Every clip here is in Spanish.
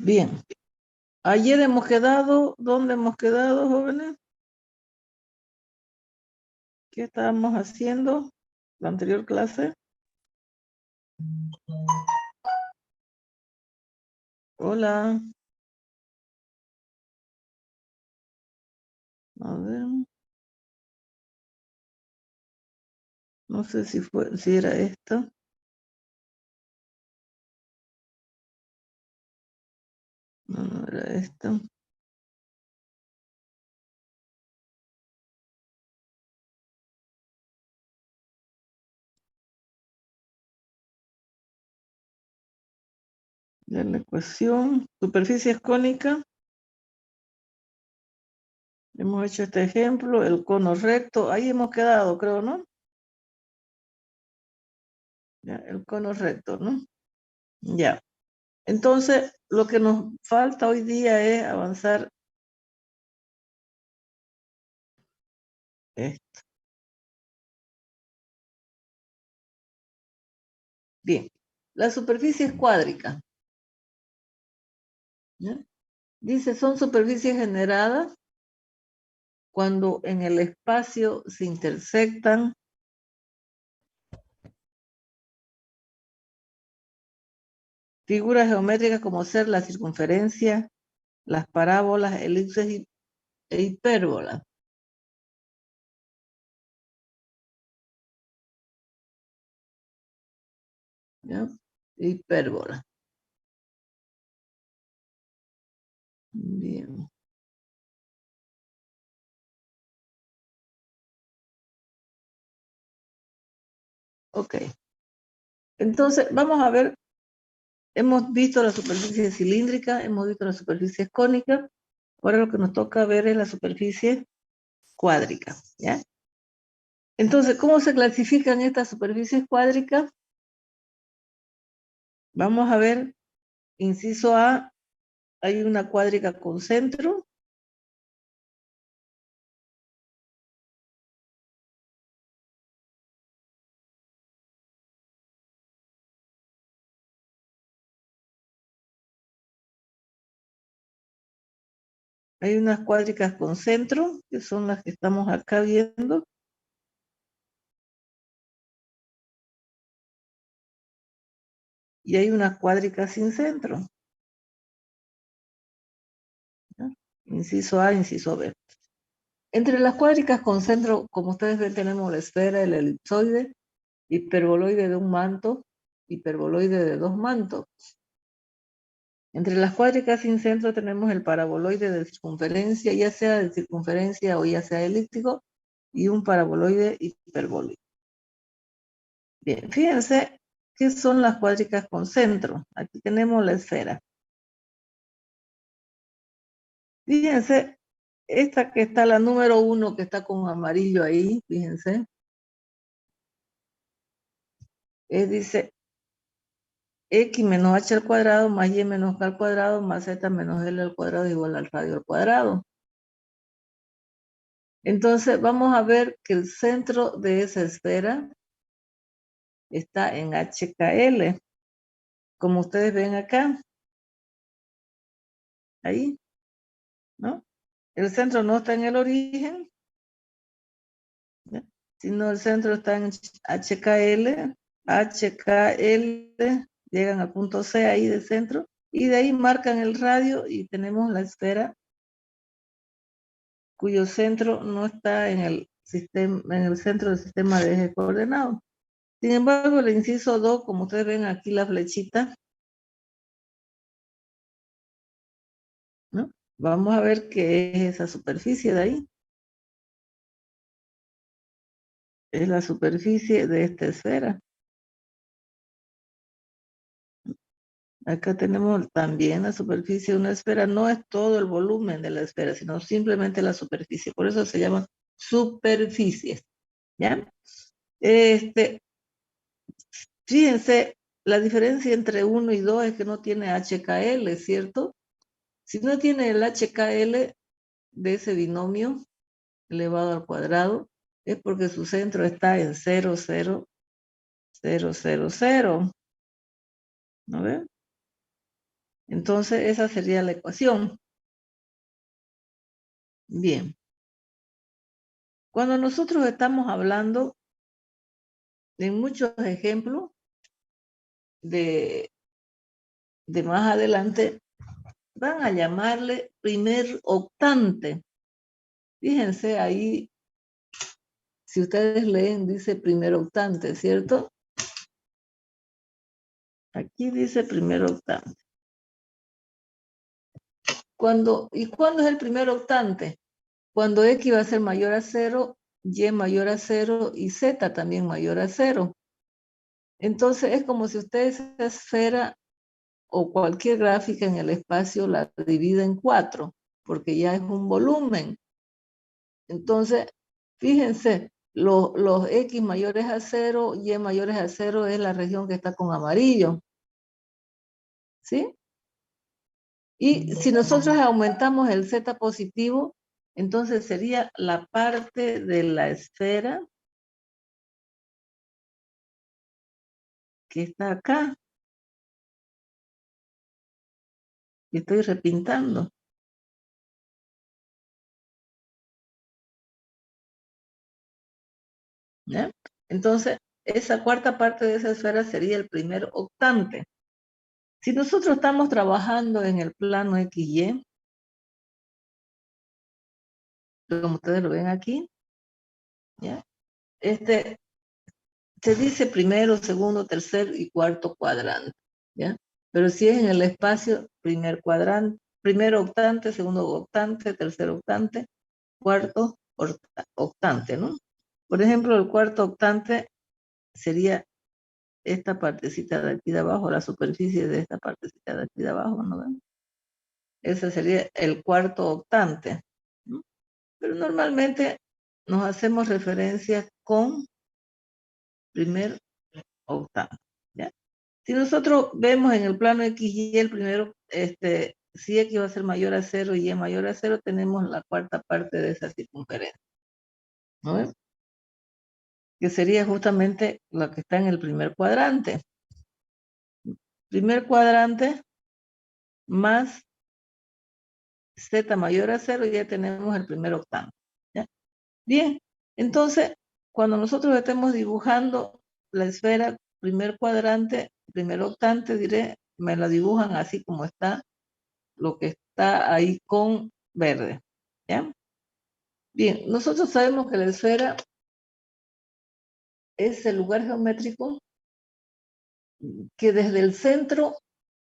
Bien. Ayer hemos quedado, ¿dónde hemos quedado, jóvenes? ¿Qué estábamos haciendo la anterior clase? Hola. A ver. No sé si era esta. No era esta. Ya la ecuación. Superficie es cónica. Hemos hecho este ejemplo. El cono recto. Ahí hemos quedado, creo, ¿no? Ya, el cono recto, ¿no? Ya. Entonces, lo que nos falta hoy día es avanzar esto. Bien. La superficie es cuádrica. ¿Ya? Dice, son superficies generadas cuando en el espacio se intersectan figuras geométricas como ser la circunferencia, las parábolas, elipses e hipérbolas. ¿Ya? Hipérbola. Bien. Ok. Entonces, vamos a ver, hemos visto la superficie cilíndrica, hemos visto la superficie cónica, ahora lo que nos toca ver es la superficie cuádrica, ¿ya? Entonces, ¿cómo se clasifican estas superficies cuádricas? Vamos a ver, inciso A, hay una cuádrica con centro. Hay unas cuádricas con centro, que son las que estamos acá viendo. Y hay unas cuádricas sin centro. ¿Ya? Inciso A, inciso B. Entre las cuádricas con centro, como ustedes ven, tenemos la esfera, el elipsoide, hiperboloide de un manto, hiperboloide de dos mantos. Entre las cuádricas sin centro tenemos el paraboloide de circunferencia, ya sea de circunferencia o ya sea elíptico, y un paraboloide hiperbólico. Bien, fíjense qué son las cuádricas con centro. Aquí tenemos la esfera. Fíjense, esta que está, la número 1, que está con amarillo ahí, fíjense, dice x menos h al cuadrado más y menos k al cuadrado más z menos l al cuadrado igual al radio al cuadrado. Entonces vamos a ver que el centro de esa esfera está en HKL, como ustedes ven acá, ahí, ¿no? El centro no está en el origen, ¿ya? Sino el centro está en HKL, llegan al punto C ahí del centro, y de ahí marcan el radio y tenemos la esfera cuyo centro no está en el sistema, en el centro del sistema de eje coordenado. Sin embargo, el inciso 2, como ustedes ven aquí la flechita, ¿no? Vamos a ver qué es esa superficie de ahí. Es la superficie de esta esfera. Acá tenemos también la superficie de una esfera. No es todo el volumen de la esfera, sino simplemente la superficie. Por eso se llaman superficies. ¿Ya? Fíjense, la diferencia entre 1 y 2 es que no tiene HKL, ¿cierto? Si no tiene el HKL de ese binomio elevado al cuadrado, es porque su centro está en 0, 0, 0, 0, 0. ¿No ven? Entonces, esa sería la ecuación. Bien. Cuando nosotros estamos hablando en muchos ejemplos de más adelante, van a llamarle primer octante. Fíjense ahí, si ustedes leen, dice primer octante, ¿cierto? Aquí dice primer octante. ¿Y cuándo es el primer octante? Cuando X va a ser mayor a 0, Y mayor a 0 y Z también mayor a 0. Entonces es como si usted esa esfera o cualquier gráfica en el espacio la divide en 4, porque ya es un volumen. Entonces, fíjense, los X mayores a 0, Y mayores a 0 es la región que está con amarillo. ¿Sí? Y si nosotros aumentamos el Z positivo, entonces sería la parte de la esfera que está acá, que estoy repintando. ¿Ya? Entonces, esa cuarta parte de esa esfera sería el primer octante. Si nosotros estamos trabajando en el plano XY, como ustedes lo ven aquí, ¿ya? Se dice primero, segundo, tercer y cuarto cuadrante, ¿ya? Pero si es en el espacio, primer cuadrante, primer octante, segundo octante, tercer octante, cuarto octante, ¿no? Por ejemplo, el cuarto octante sería esta partecita de aquí de abajo, la superficie de esta partecita de aquí de abajo, ¿no ven? Ese sería el cuarto octante, ¿no? Pero normalmente nos hacemos referencia con primer octante, ¿ya? Si nosotros vemos en el plano XY el primero, si X va a ser mayor a 0 y Y mayor a 0, tenemos la cuarta parte de esa circunferencia, ¿no? Que sería justamente la que está en el primer cuadrante. Primer cuadrante más Z mayor a 0, ya tenemos el primer octante, ¿ya? Bien, entonces, cuando nosotros estemos dibujando la esfera, primer cuadrante, primer octante, diré, me la dibujan así como está, lo que está ahí con verde, ¿ya? Bien, nosotros sabemos que la esfera es el lugar geométrico que desde el centro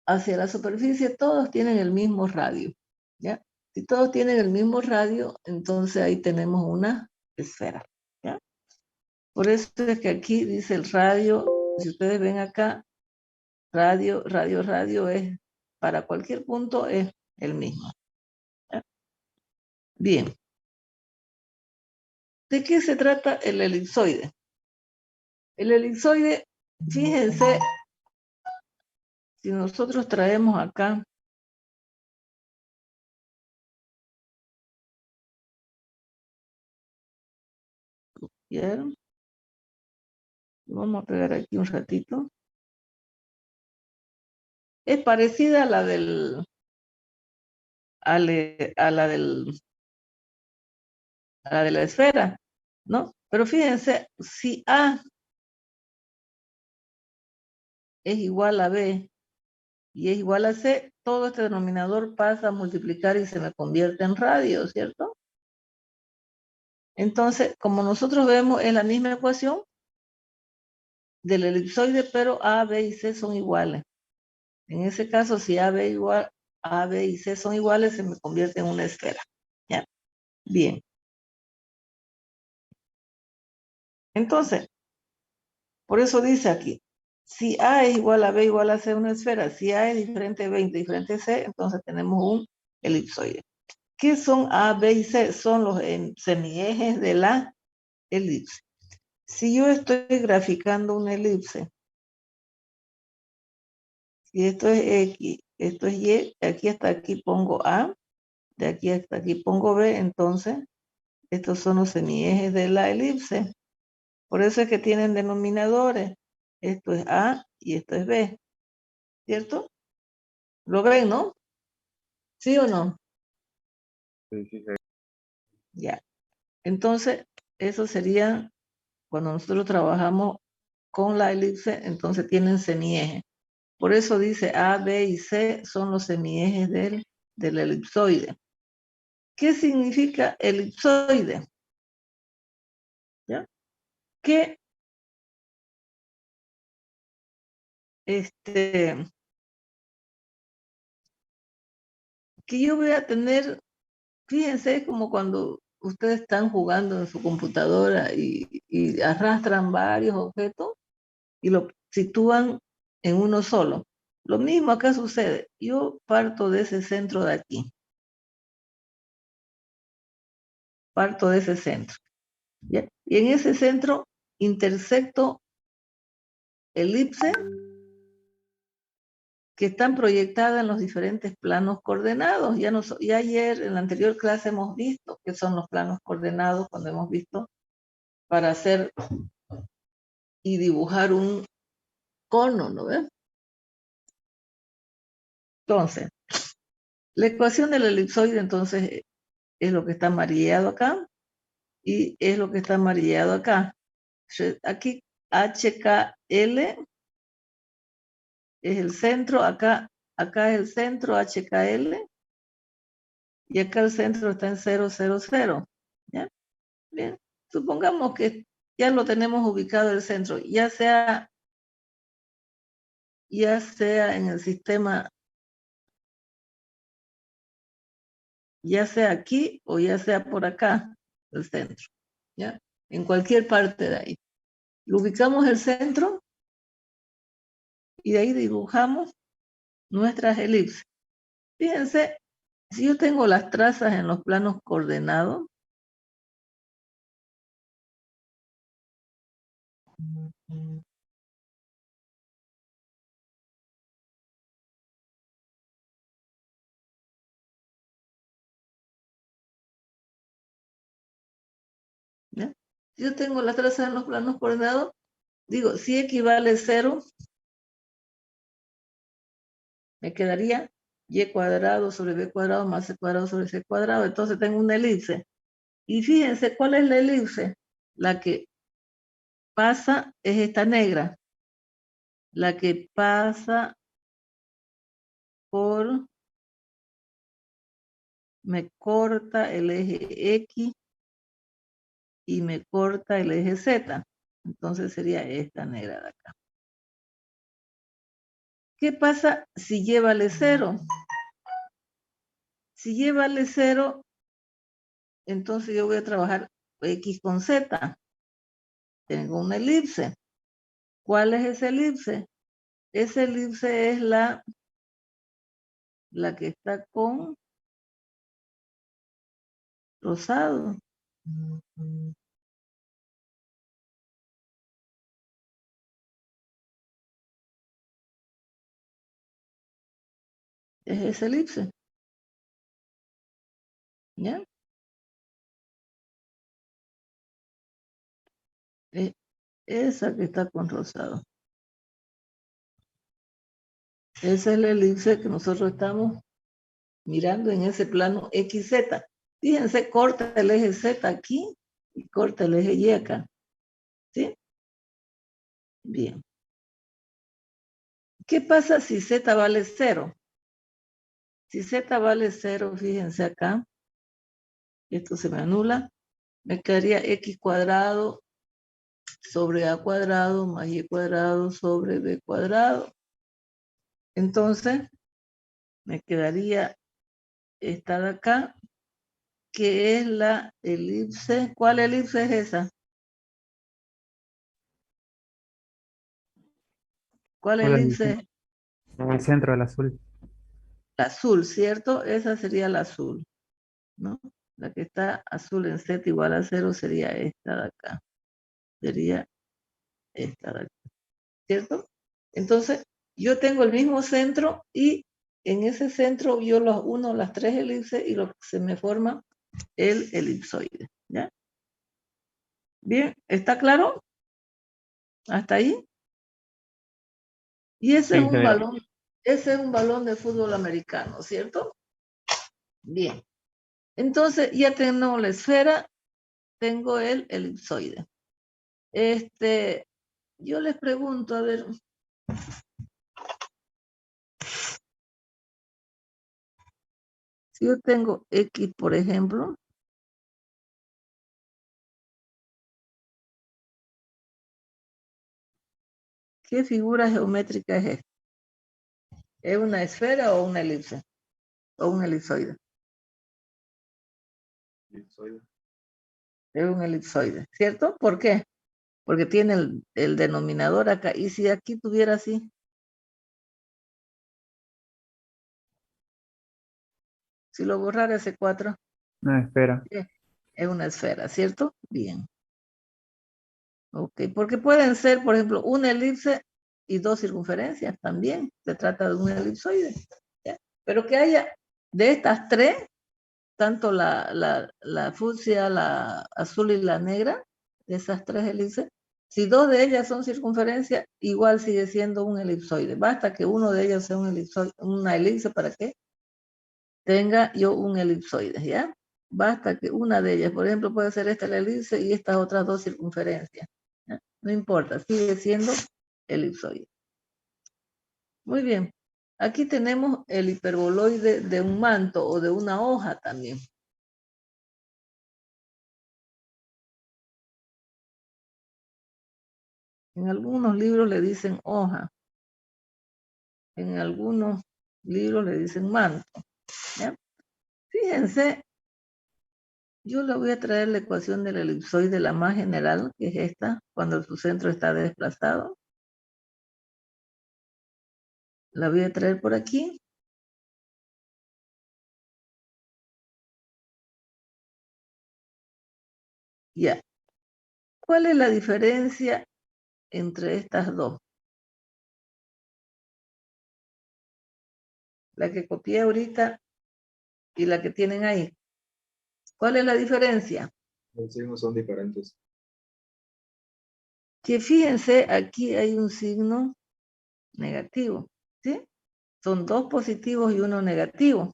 hacia la superficie todos tienen el mismo radio, ¿ya? Si todos tienen el mismo radio, entonces ahí tenemos una esfera, ¿ya? Por eso es que aquí dice el radio, si ustedes ven acá, radio es, para cualquier punto es el mismo, ¿ya? Bien, ¿de qué se trata el elipsoide? El elipsoide, fíjense, si nosotros traemos acá, ¿vieron? Vamos a pegar aquí un ratito. Es parecida a la a la de la esfera, ¿no? Pero fíjense, si A es igual a B y es igual a C, todo este denominador pasa a multiplicar y se me convierte en radio, ¿cierto? Entonces, como nosotros vemos, es la misma ecuación del elipsoide, pero A, B y C son iguales. En ese caso, si A, B y C son iguales, se me convierte en una esfera, ¿ya? Bien. Entonces, por eso dice aquí, si A es igual a B igual a C, una esfera. Si A es diferente a B diferente a C, entonces tenemos un elipsoide. ¿Qué son A, B y C? Son los semiejes de la elipse. Si yo estoy graficando una elipse, si esto es X, esto es Y, de aquí hasta aquí pongo A, de aquí hasta aquí pongo B, entonces estos son los semiejes de la elipse. Por eso es que tienen denominadores. Esto es A y esto es B, ¿cierto? ¿Lo ven, no? ¿Sí o no? Sí, sí, sí. Ya. Entonces, eso sería cuando nosotros trabajamos con la elipse, entonces tienen semieje. Por eso dice A, B y C son los semiejes del elipsoide. ¿Qué significa elipsoide? ¿Ya? Que que yo voy a tener, fíjense, es como cuando ustedes están jugando en su computadora y arrastran varios objetos y lo sitúan en uno solo. Lo mismo acá sucede. Yo parto de ese centro de aquí. Parto de ese centro. ¿Ya? Y en ese centro intersecto elipse que están proyectadas en los diferentes planos coordenados. Ya ayer en la anterior clase hemos visto qué son los planos coordenados cuando hemos visto para hacer y dibujar un cono, ¿no ves? Entonces, la ecuación del elipsoide entonces es lo que está amarillado acá y es lo que está amarillado acá. Aquí HKL es el centro, acá es el centro HKL y acá el centro está en 0, 0, 0. ¿Ya? Bien, supongamos que ya lo tenemos ubicado el centro, ya sea en el sistema, ya sea aquí o ya sea por acá, el centro, ¿ya? En cualquier parte de ahí. Lo ubicamos el centro y de ahí dibujamos nuestras elipses. Fíjense, si yo tengo las trazas en los planos coordenados, ¿ya? Si yo tengo las trazas en los planos coordenados, digo, si equivale a 0, me quedaría y cuadrado sobre b cuadrado más c cuadrado sobre c cuadrado. Entonces tengo una elipse. Y fíjense, ¿cuál es la elipse? La que pasa es esta negra. La que pasa por, me corta el eje X y me corta el eje Z. Entonces sería esta negra de acá. ¿Qué pasa si llévale 0? Si llévale 0, entonces yo voy a trabajar X con Z. Tengo una elipse. ¿Cuál es esa elipse? Esa elipse es la que está con rosado. Es esa elipse. ¿Ya? Es esa que está con rosado. Esa es la elipse que nosotros estamos mirando en ese plano XZ. Fíjense, corta el eje Z aquí y corta el eje Y acá. ¿Sí? Bien. ¿Qué pasa si Z vale 0? Si Z vale 0, fíjense acá, esto se me anula, me quedaría X cuadrado sobre A cuadrado más Y cuadrado sobre B cuadrado. Entonces, me quedaría esta de acá, que es la elipse. ¿Cuál elipse es esa? ¿Cuál elipse es? En el centro del azul. La azul, ¿cierto? Esa sería la azul, ¿no? La que está azul en Z igual a 0 sería esta de acá. Sería esta de acá, ¿cierto? Entonces, yo tengo el mismo centro y en ese centro yo los uno las tres elipses y se me forma el elipsoide, ¿ya? Bien, ¿está claro? ¿Hasta ahí? Y ese es Sí, se un ve. balón, Ese es un balón de fútbol americano, ¿cierto? Bien. Entonces, ya tengo la esfera, tengo el elipsoide. Yo les pregunto, a ver, si yo tengo X, por ejemplo, ¿qué figura geométrica es esta? ¿Es una esfera o una elipse? ¿O un elipsoide? Elipsoide. Es un elipsoide, ¿cierto? ¿Por qué? Porque tiene el denominador acá. Y si aquí tuviera así, si lo borrara ese 4, Una esfera. es una esfera, ¿cierto? Bien. Ok, porque pueden ser, por ejemplo, una elipse y dos circunferencias también. Se trata de un elipsoide. ¿Ya? Pero que haya de estas tres, tanto la fucsia, la azul y la negra, de esas tres elipses, si dos de ellas son circunferencias, igual sigue siendo un elipsoide. Basta que uno de ellos sea un elipsoide, una elipse para que tenga yo un elipsoide, ¿ya? Basta que una de ellas, por ejemplo, puede ser esta la elipse y estas otras dos circunferencias. ¿Ya? No importa, sigue siendo elipsoide. Muy bien. Aquí tenemos el hiperboloide de un manto o de una hoja también. En algunos libros le dicen hoja. En algunos libros le dicen manto. ¿Ya? Fíjense, yo le voy a traer la ecuación del elipsoide, la más general, que es esta, cuando su centro está desplazado. La voy a traer por aquí. Ya. ¿Cuál es la diferencia entre estas dos? La que copié ahorita y la que tienen ahí. ¿Cuál es la diferencia? Los signos son diferentes. Que fíjense, aquí hay un signo negativo, ¿sí? Son dos positivos y uno negativo.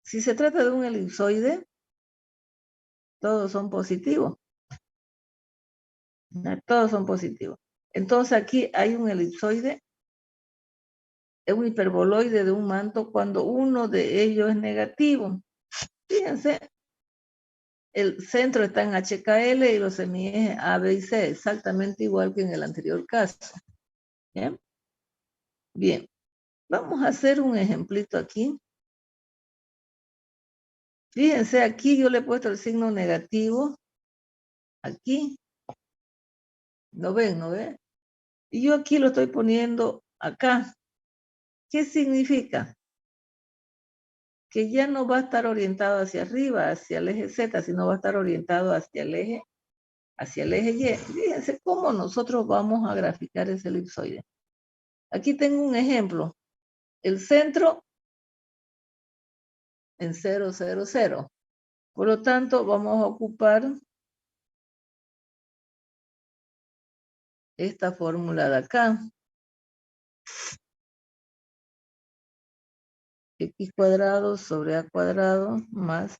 Si se trata de un elipsoide, todos son positivos. ¿No? Todos son positivos. Entonces aquí hay un elipsoide, es un hiperboloide de un manto cuando uno de ellos es negativo. Fíjense, el centro está en HKL y los semiejes A, B y C, exactamente igual que en el anterior caso. ¿Bien? Bien, vamos a hacer un ejemplito aquí. Fíjense, aquí yo le he puesto el signo negativo, aquí. ¿No ven? ¿No ven? Y yo aquí lo estoy poniendo acá. ¿Qué significa? Que ya no va a estar orientado hacia arriba, hacia el eje Z, sino va a estar orientado hacia el eje Y. Fíjense cómo nosotros vamos a graficar ese elipsoide. Aquí tengo un ejemplo. El centro en 0, 0, 0. Por lo tanto, vamos a ocupar esta fórmula de acá. X cuadrado sobre A cuadrado más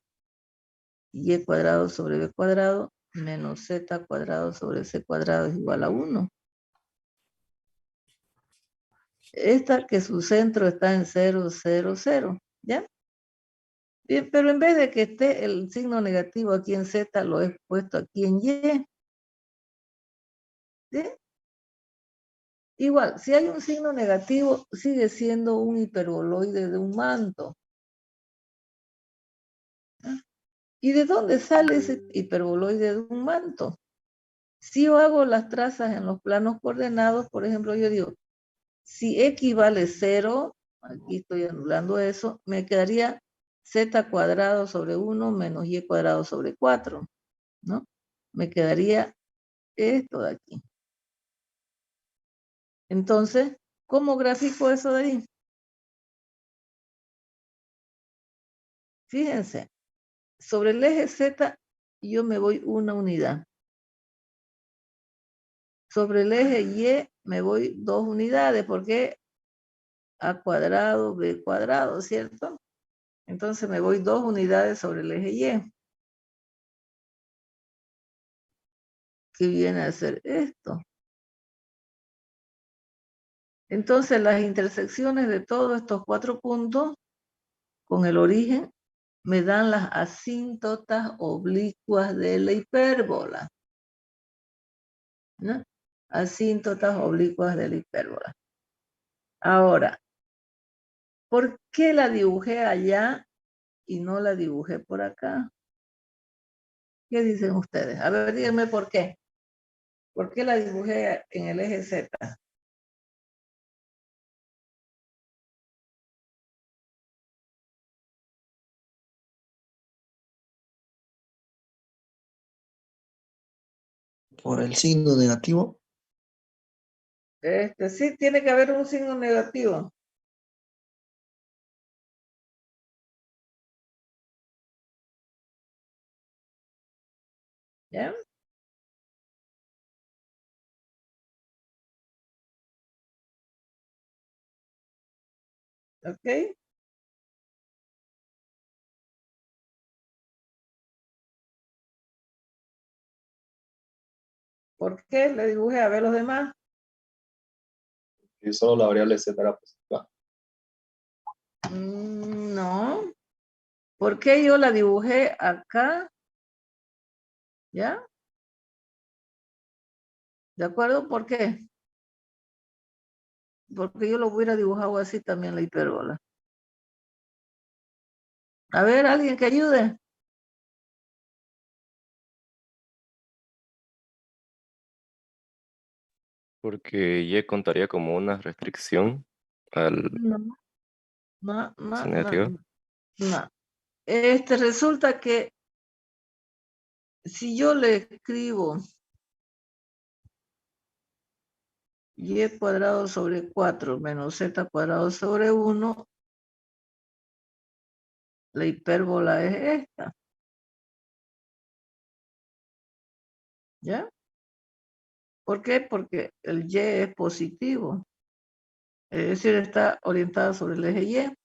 Y cuadrado sobre B cuadrado menos Z cuadrado sobre C cuadrado es igual a 1. Esta que su centro está en 0, 0, 0. ¿Ya? Bien, pero en vez de que esté el signo negativo aquí en Z, lo he puesto aquí en Y. ¿Sí? Igual, si hay un signo negativo, sigue siendo un hiperboloide de un manto. ¿Ah? ¿Y de dónde sale ese hiperboloide de un manto? Si yo hago las trazas en los planos coordenados, por ejemplo, yo digo, si X vale 0, aquí estoy anulando eso, me quedaría Z cuadrado sobre 1 menos Y cuadrado sobre 4, ¿no? Me quedaría esto de aquí. Entonces, ¿cómo grafico eso de ahí? Fíjense, sobre el eje Z yo me voy una unidad. Sobre el eje Y me voy 2 unidades, porque a cuadrado, b cuadrado, ¿cierto? Entonces me voy 2 unidades sobre el eje Y. ¿Qué viene a ser esto? Entonces las intersecciones de todos estos 4 puntos con el origen me dan las asíntotas oblicuas de la hipérbola, ¿no? Asíntotas oblicuas de la hipérbola. Ahora, ¿por qué la dibujé allá y no la dibujé por acá? ¿Qué dicen ustedes? A ver, díganme por qué. ¿Por qué la dibujé en el eje Z? Por el signo negativo. Sí, tiene que haber un signo negativo. ¿Ya? ¿Ok? ¿Por qué le dibujé? A ver los demás. Y solo la variable z era positiva. No. ¿Por qué yo la dibujé acá? ¿Ya? ¿De acuerdo? ¿Por qué? Porque yo lo hubiera dibujado así también la hipérbola. A ver, alguien que ayude. Porque Y contaría como una restricción al No, no, no, signo no, negativo. no. Resulta que si yo le escribo y cuadrado sobre 4 menos z cuadrado sobre 1, la hipérbola es esta. ¿Ya? ¿Por qué? Porque el y es positivo. Es decir, está orientada sobre el eje Y.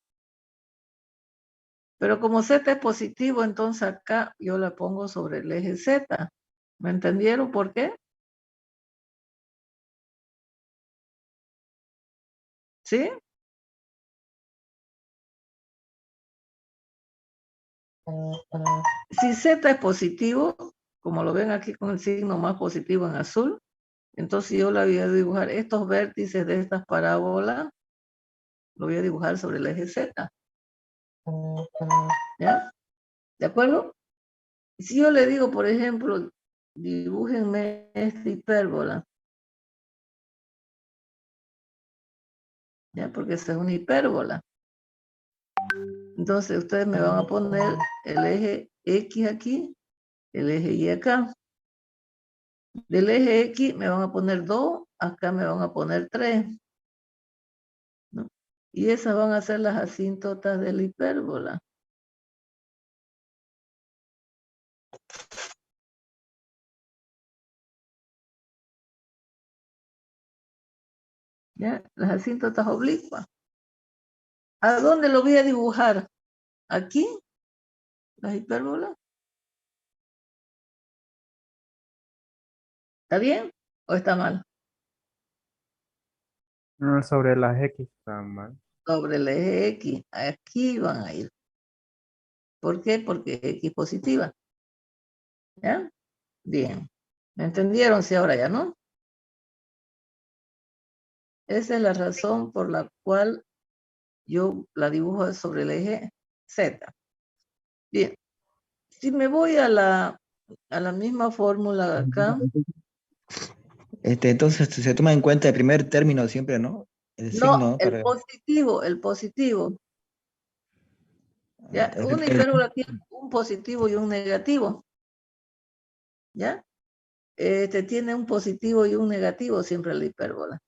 Pero como z es positivo, entonces acá yo la pongo sobre el eje Z. ¿Me entendieron por qué? ¿Sí? Si Z es positivo, como lo ven aquí con el signo más positivo en azul, entonces yo la voy a dibujar estos vértices de estas parábolas, lo voy a dibujar sobre el eje Z. ¿Ya? ¿De acuerdo? Si yo le digo, por ejemplo, dibújenme esta hipérbola, ¿ya? Porque esa es una hipérbola. Entonces ustedes me van a poner el eje X aquí, el eje Y acá. Del eje X me van a poner 2, acá me van a poner 3. ¿No? Y esas van a ser las asíntotas de la hipérbola. ¿Ya? Las asíntotas oblicuas. ¿A dónde lo voy a dibujar? ¿Aquí? ¿Las hipérbolas? ¿Está bien o está mal? No, sobre las X está mal. Sobre el eje X. Aquí van a ir. ¿Por qué? Porque X positiva. ¿Ya? Bien. ¿Me entendieron? Sí, ahora ya, ¿no? Esa es la razón por la cual yo la dibujo sobre el eje Z. Bien. Si me voy a la misma fórmula de acá. Entonces se toma en cuenta el primer término siempre, ¿no? El No, signo, ¿no? el positivo, el positivo. ¿Ya? Una el- hipérbola tiene un positivo y un negativo. ¿Ya? Tiene un positivo y un negativo siempre la hipérbola.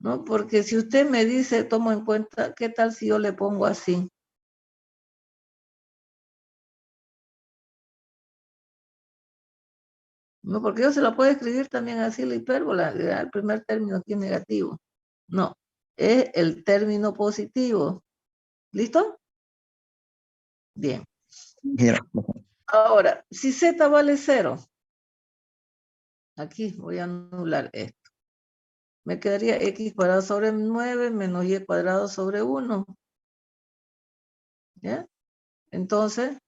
¿No? Porque si usted me dice, tomo en cuenta, ¿qué tal si yo le pongo así? No, porque yo se la puedo escribir también así la hipérbola, el primer término aquí es negativo. No, es el término positivo. ¿Listo? Bien. Mira, Ahora, si z vale 0, aquí voy a anular esto. Me quedaría x cuadrado sobre 9 menos y cuadrado sobre 1. ¿Ya? Entonces,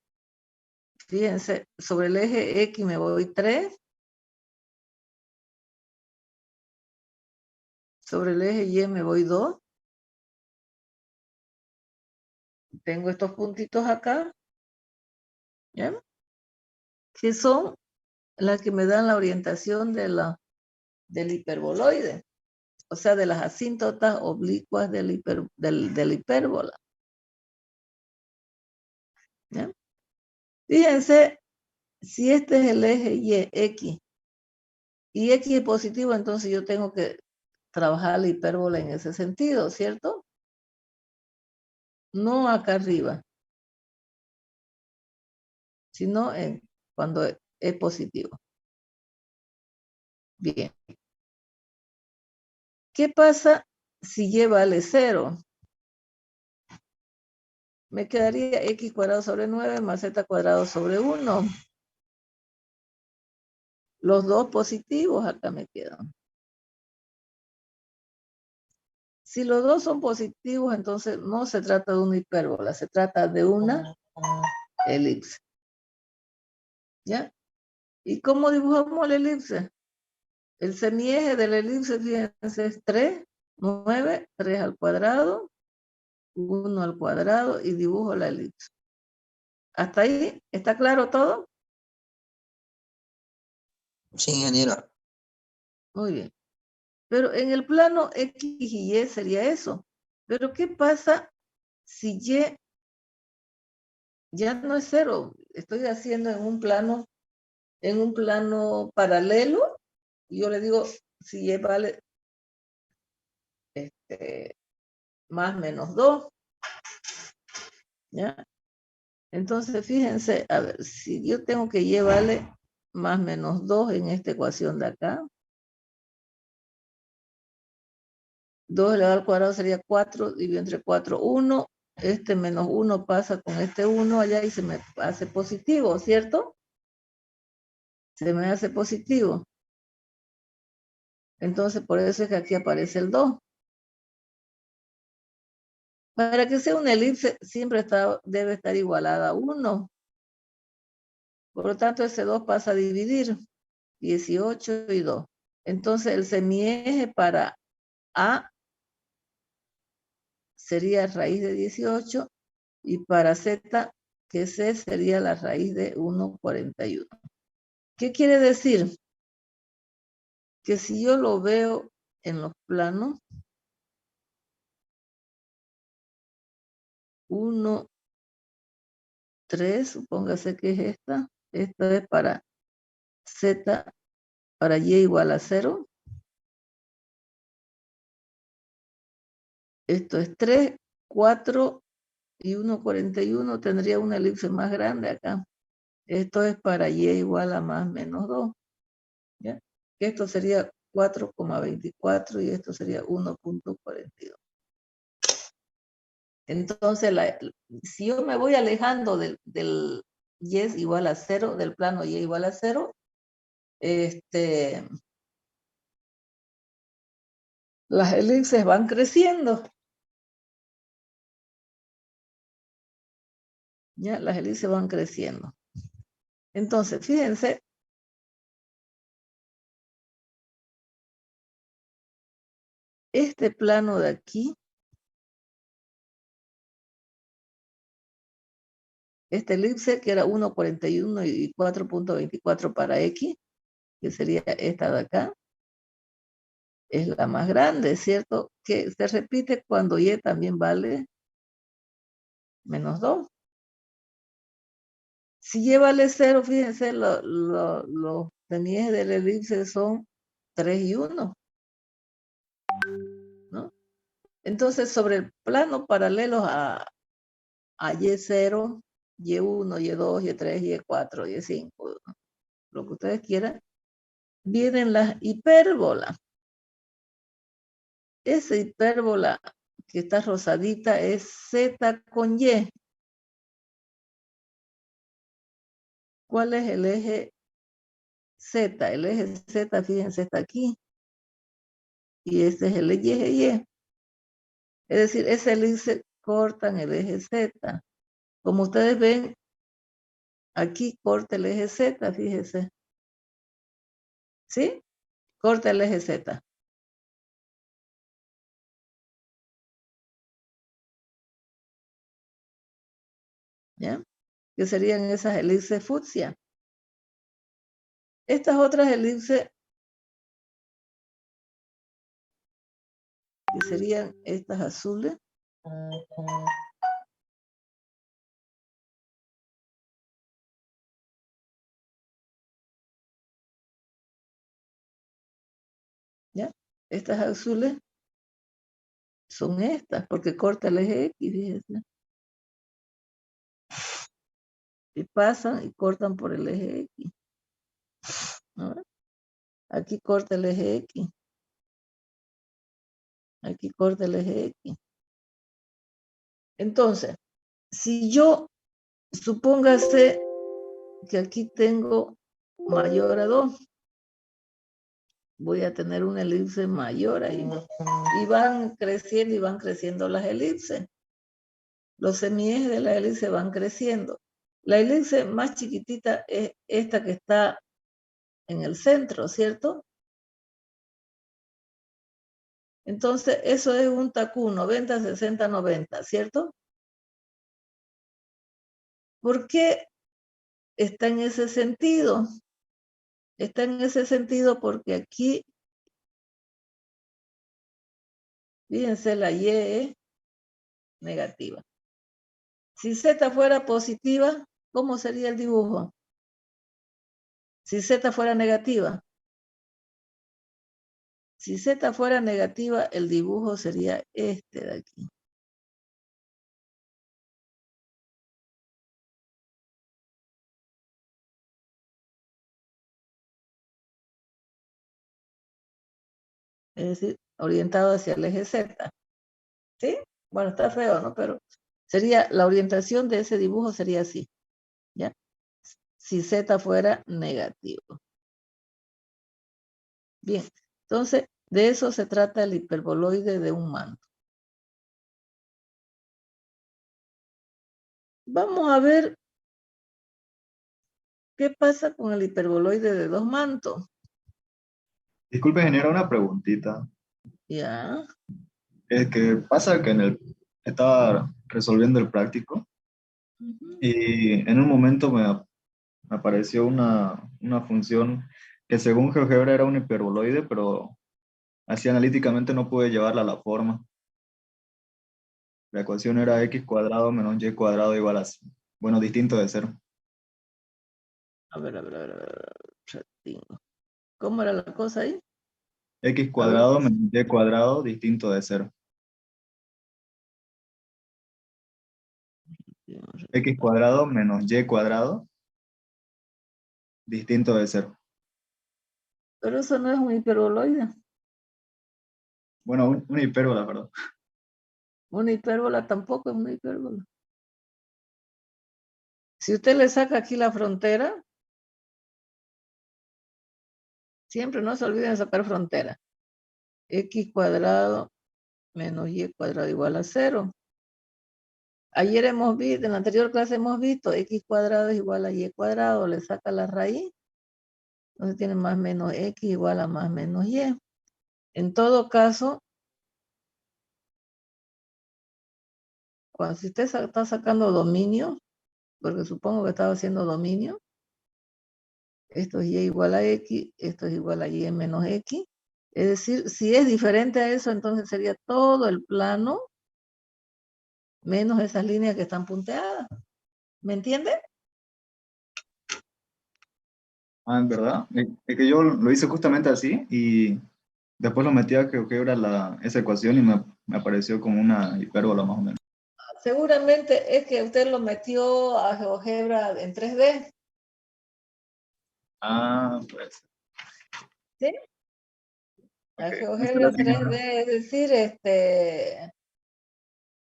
fíjense, sobre el eje X me voy 3. Sobre el eje Y me voy 2. Tengo estos puntitos acá. ¿Ya? Que son las que me dan la orientación del hiperboloide. O sea, de las asíntotas oblicuas del hipérbola. ¿Ya? Fíjense, si este es el eje Y, X, y X es positivo, entonces yo tengo que trabajar la hipérbola en ese sentido, ¿cierto? No acá arriba, sino cuando es positivo. Bien. ¿Qué pasa si Y vale 0? Me quedaría x cuadrado sobre 9 más z cuadrado sobre 1. Los dos positivos acá me quedan. Si los dos son positivos, entonces no se trata de una hipérbola, se trata de una elipse. ¿Ya? ¿Y cómo dibujamos la elipse? El semieje de la elipse, fíjense, es 3, 9, 3 al cuadrado, 1 al cuadrado y dibujo la elipse. ¿Hasta ahí está claro todo? sí, ingeniera. Muy bien. Pero en el plano X y Y sería eso. Pero ¿qué pasa si Y ya no es 0? Estoy haciendo en un plano paralelo. Y yo le digo, si Y vale más menos 2. ¿Ya? Entonces, fíjense, a ver, si yo tengo que Y vale más menos 2 en esta ecuación de acá. 2 elevado al cuadrado sería 4, dividido entre 4, 1. Este menos 1 pasa con este 1 allá y se me hace positivo, ¿cierto? Se me hace positivo. Entonces, por eso es que aquí aparece el 2. Para que sea una elipse, siempre debe estar igualada a 1. Por lo tanto, ese 2 pasa a dividir 18 y 2. Entonces, el semieje para A sería raíz de 18 y para Z, que C sería la raíz de 1,41. ¿Qué quiere decir? Que si yo lo veo en los planos, 1, 3, supóngase que es esta. Esta es para Z, para Y igual a 0. Esto es 3, 4 y 1,41. Tendría una elipse más grande acá. Esto es para Y igual a más menos 2. ¿Ya? Esto sería 4,24 y esto sería 1,42. Entonces, si yo me voy alejando del Y es igual a 0, del plano Y igual a 0, las elipses van creciendo. ¿Ya? Las elipses van creciendo. Entonces, fíjense, este plano de aquí, esta elipse que era 1,41 y 4,24 para X, que sería esta de acá, es la más grande, ¿cierto? Que se repite cuando Y también vale menos 2. Si Y vale 0, fíjense, los semiejes de la elipse son 3 y 1, ¿no? Entonces, sobre el plano paralelo a Y0, Y1, Y2, Y3, Y4, Y5, lo que ustedes quieran, vienen las hipérbolas. esa hipérbola que está rosadita es Z con Y. ¿Cuál es el eje Z? El eje Z, fíjense, está aquí. Y este es el eje Y. Es decir, ese elipse corta en el eje Z. Como ustedes ven, aquí corta el eje Z, fíjense. ¿Sí? Corta el eje Z. ¿Ya? Que serían esas elipses fucsia. Estas otras elipses, que serían estas azules, ¿ya? Estas azules son estas, porque corta el eje X, fíjense. Y pasan y cortan por el eje X. ¿No? Aquí corta el eje X. Aquí corta el eje X. Entonces, si yo, supóngase que aquí tengo mayor a 2, voy a tener una elipse mayor ahí. Y van creciendo las elipses. Los semiejes de la elipse van creciendo. La elipse más chiquitita es esta que está en el centro, ¿cierto? Entonces, eso es un TACU, 90, 60, 90, ¿cierto? ¿Por qué está en ese sentido? Está en ese sentido porque aquí, fíjense, la Y es negativa. Si Z fuera positiva, ¿cómo sería el dibujo? Si Z fuera negativa. Si Z fuera negativa, el dibujo sería este de aquí. Es decir, orientado hacia el eje Z. ¿Sí? Bueno, está feo, ¿no? Pero sería, la orientación de ese dibujo sería así. ¿Ya? Si Z fuera negativo. Bien, entonces, de eso se trata el hiperboloide de un manto. Vamos a ver qué pasa con el hiperboloide de dos mantos. Disculpe, ingeniero, una preguntita. Ya. Es que pasa que estaba resolviendo el práctico y en un momento me apareció una función que según GeoGebra era un hiperboloide, pero así analíticamente no pude llevarla a la forma. La ecuación era x cuadrado menos y cuadrado igual a, bueno, distinto de 0. A ver. ¿Cómo era la cosa ahí? X cuadrado menos y cuadrado distinto de 0. X cuadrado menos y cuadrado distinto de 0. Pero eso no es un hiperboloide. Bueno, una hipérbola, perdón. Una hipérbola tampoco es una hipérbola. Si usted le saca aquí la frontera, siempre no se olviden de sacar frontera. X cuadrado menos y cuadrado igual a 0. Ayer hemos visto, en la anterior clase hemos visto, x cuadrado es igual a y cuadrado, le saca la raíz, entonces tiene más menos x igual a más menos y. En todo caso, si usted está sacando dominio, porque supongo que estaba haciendo dominio, esto es y igual a x, esto es igual a y menos x, es decir, si es diferente a eso, entonces sería todo el plano menos esas líneas que están punteadas. ¿Me entiende? Ah, en verdad. Es que yo lo hice justamente así y después lo metí a GeoGebra esa ecuación y me apareció como una hipérbola más o menos. Seguramente es que usted lo metió a GeoGebra en 3D. Ah, pues. ¿Sí? La Ok, GeoGebra gracias, 3D, señora. es decir,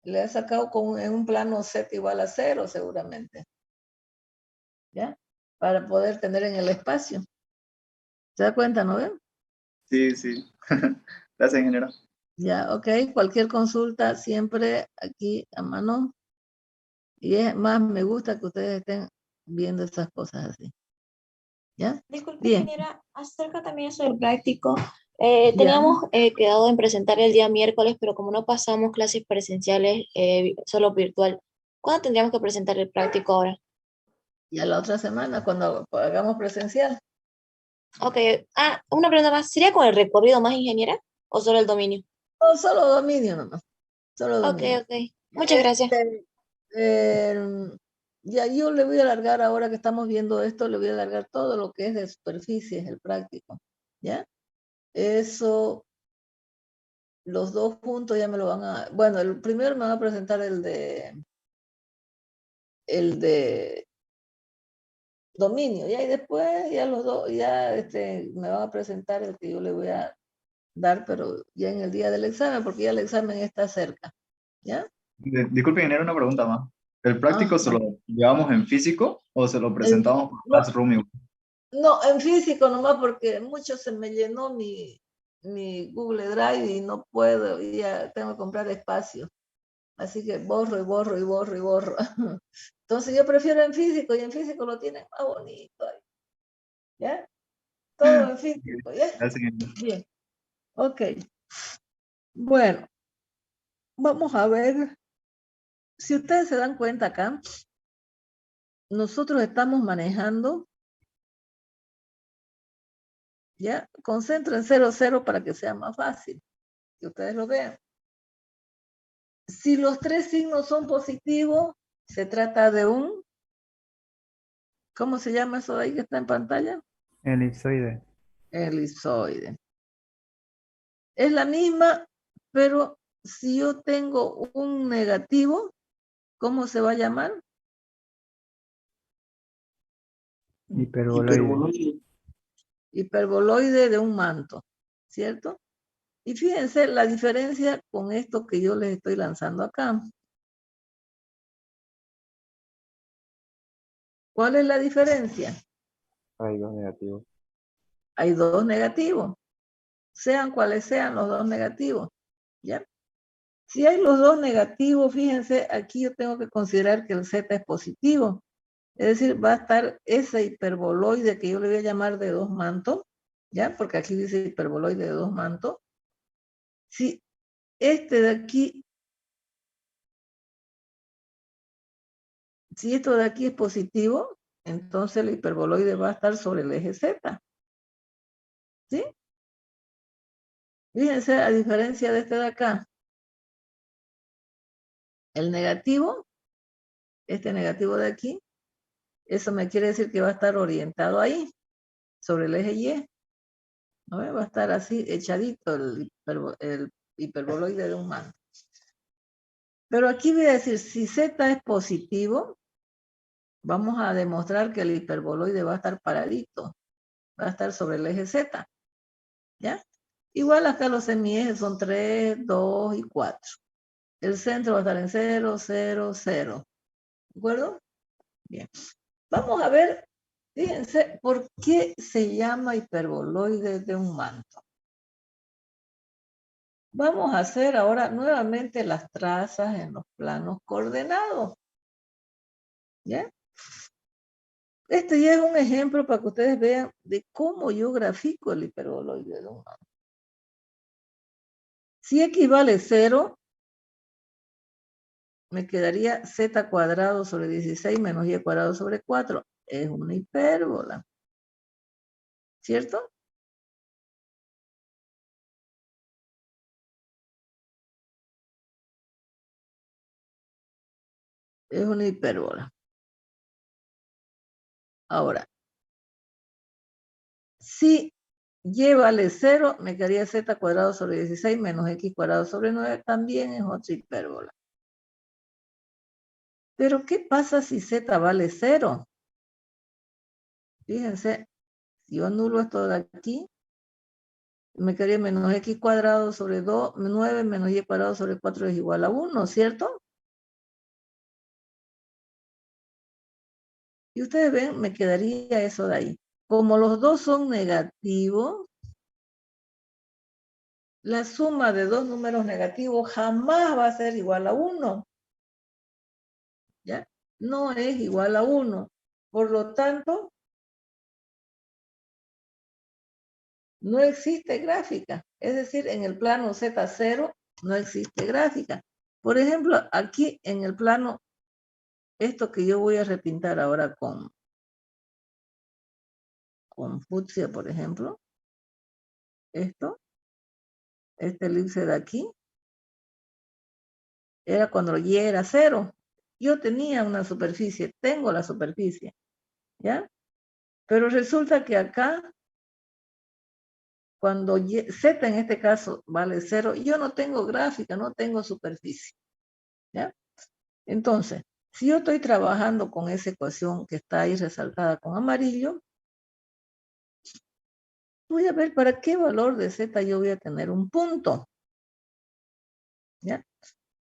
le ha sacado en un plano Z igual a 0, seguramente. ¿Ya? Para poder tener en el espacio. ¿Se da cuenta, no ven? Sí, sí. Gracias, ingeniera. Ya, ok. Cualquier consulta siempre aquí a mano. Y es más, me gusta que ustedes estén viendo esas cosas así. ¿Ya? Disculpe, Bien. ingeniera, acerca también eso del práctico. Ya. Teníamos quedado en presentar el día miércoles, pero como no pasamos clases presenciales, solo virtual, ¿cuándo tendríamos que presentar el práctico ahora? Y a la otra semana, cuando hagamos presencial. Ok, una pregunta más, ¿sería con el recorrido más, ingeniera, o solo el dominio? No, solo dominio nomás. Solo Ok, dominio. ok, muchas gracias. Eh, ya yo le voy a alargar, ahora que estamos viendo esto, le voy a alargar todo lo que es de superficies, el práctico. ¿Ya? Eso, los dos juntos ya me lo van a... Bueno, el primero me va a presentar el de dominio, ¿ya? Y después ya los dos, ya me van a presentar el que yo le voy a dar, pero ya en el día del examen, porque ya el examen está cerca, ¿ya? Disculpe, ingeniera, una pregunta más. ¿El práctico se Ajá. lo llevamos en físico o se lo presentamos por No, Classroom igual? no, en físico nomás, porque mucho se me llenó mi Google Drive y no puedo, y ya tengo que comprar espacio. Así que borro y borro y borro y borro. Entonces yo prefiero en físico, y en físico lo tienen más bonito. ¿Ya? Todo en físico, ¿ya? Gracias, ingeniera. Bien, ok. Bueno, vamos a ver. Si ustedes se dan cuenta acá, nosotros estamos manejando, ¿ya? Concentro en 0, 0 para que sea más fácil, que ustedes lo vean. Si los tres signos son positivos, se trata de un, ¿cómo se llama eso de ahí que está en pantalla? Elipsoide. Elipsoide. Es la misma, pero si yo tengo un negativo, ¿cómo se va a llamar? Hiperboloide. Hiperboloide de un manto, ¿cierto? Y fíjense la diferencia con esto que yo les estoy lanzando acá. ¿Cuál es la diferencia? Hay dos negativos. Hay dos negativos, sean cuales sean los dos negativos, ¿ya? Si hay los dos negativos, fíjense, aquí yo tengo que considerar que el Z es positivo. Es decir, va a estar ese hiperboloide que yo le voy a llamar de dos mantos, ¿ya? Porque aquí dice hiperboloide de dos mantos. Si este de aquí, si esto de aquí es positivo, entonces el hiperboloide va a estar sobre el eje Z, ¿sí? Fíjense, a diferencia de este de acá, el negativo, este negativo de aquí, eso me quiere decir que va a estar orientado ahí, sobre el eje Y, ¿no? Va a estar así, echadito el hiperboloide de un manto. Pero aquí voy a decir, si Z es positivo, vamos a demostrar que el hiperboloide va a estar paradito, va a estar sobre el eje Z, ¿ya? Igual acá los semiejes son 3, 2 y 4. El centro va a estar en 0, 0, 0. ¿De acuerdo? Bien. Vamos a ver, fíjense, ¿por qué se llama hiperboloide de un manto? Vamos a hacer ahora nuevamente las trazas en los planos coordenados. ¿Ya? Este ya es un ejemplo para que ustedes vean de cómo yo grafico el hiperboloide de un manto. Si x vale 0, me quedaría z cuadrado sobre 16 menos y cuadrado sobre 4. Es una hipérbola. ¿Cierto? Es una hipérbola. Ahora, si y vale 0, me quedaría z cuadrado sobre 16 menos x cuadrado sobre 9, también es otra hipérbola. Pero, ¿qué pasa si z vale 0? Fíjense, si yo anulo esto de aquí, Me quedaría menos x cuadrado sobre 9 menos y cuadrado sobre 4 es igual a 1, ¿cierto? Y ustedes ven, me quedaría eso de ahí. Como los dos son negativos, la suma de dos números negativos jamás va a ser igual a 1. ¿Ya? No es igual a 1. Por lo tanto, no existe gráfica. Es decir, en el plano Z0 no existe gráfica. Por ejemplo, aquí en el plano, esto que yo voy a repintar ahora con fucsia, por ejemplo, este elipse de aquí, era cuando y era 0. Yo tenía una superficie, tengo la superficie, ¿ya? Pero resulta que acá, cuando Z en este caso vale 0, yo no tengo gráfica, no tengo superficie, ¿ya? Entonces, si yo estoy trabajando con esa ecuación que está ahí resaltada con amarillo, voy a ver para qué valor de Z yo voy a tener un punto, ¿ya?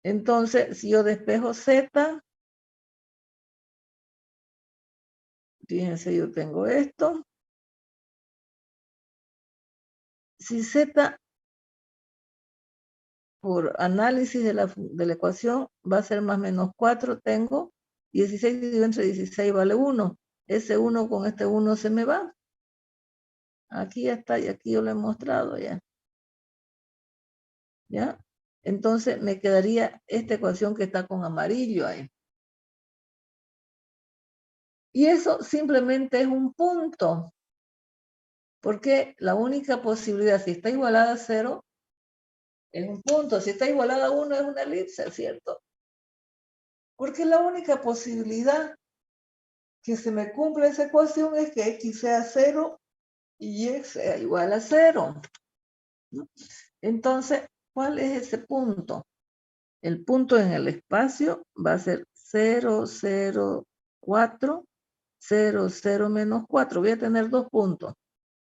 Entonces, si yo despejo Z, fíjense, yo tengo esto. Si Z, por análisis de la ecuación, va a ser más menos 4, tengo 16 dividido entre 16 vale 1. Ese 1 con este 1 se me va. Aquí ya está, y aquí yo lo he mostrado ya. ¿Ya? Entonces me quedaría esta ecuación que está con amarillo ahí. Y eso simplemente es un punto. Porque la única posibilidad, si está igualada a 0, es un punto. Si está igualada a 1, es una elipse, ¿cierto? Porque la única posibilidad que se me cumpla esa ecuación es que x sea 0 y y sea igual a 0. ¿No? Entonces, ¿cuál es ese punto? El punto en el espacio va a ser 0, 0, 4, 0, 0 menos 4. Voy a tener dos puntos,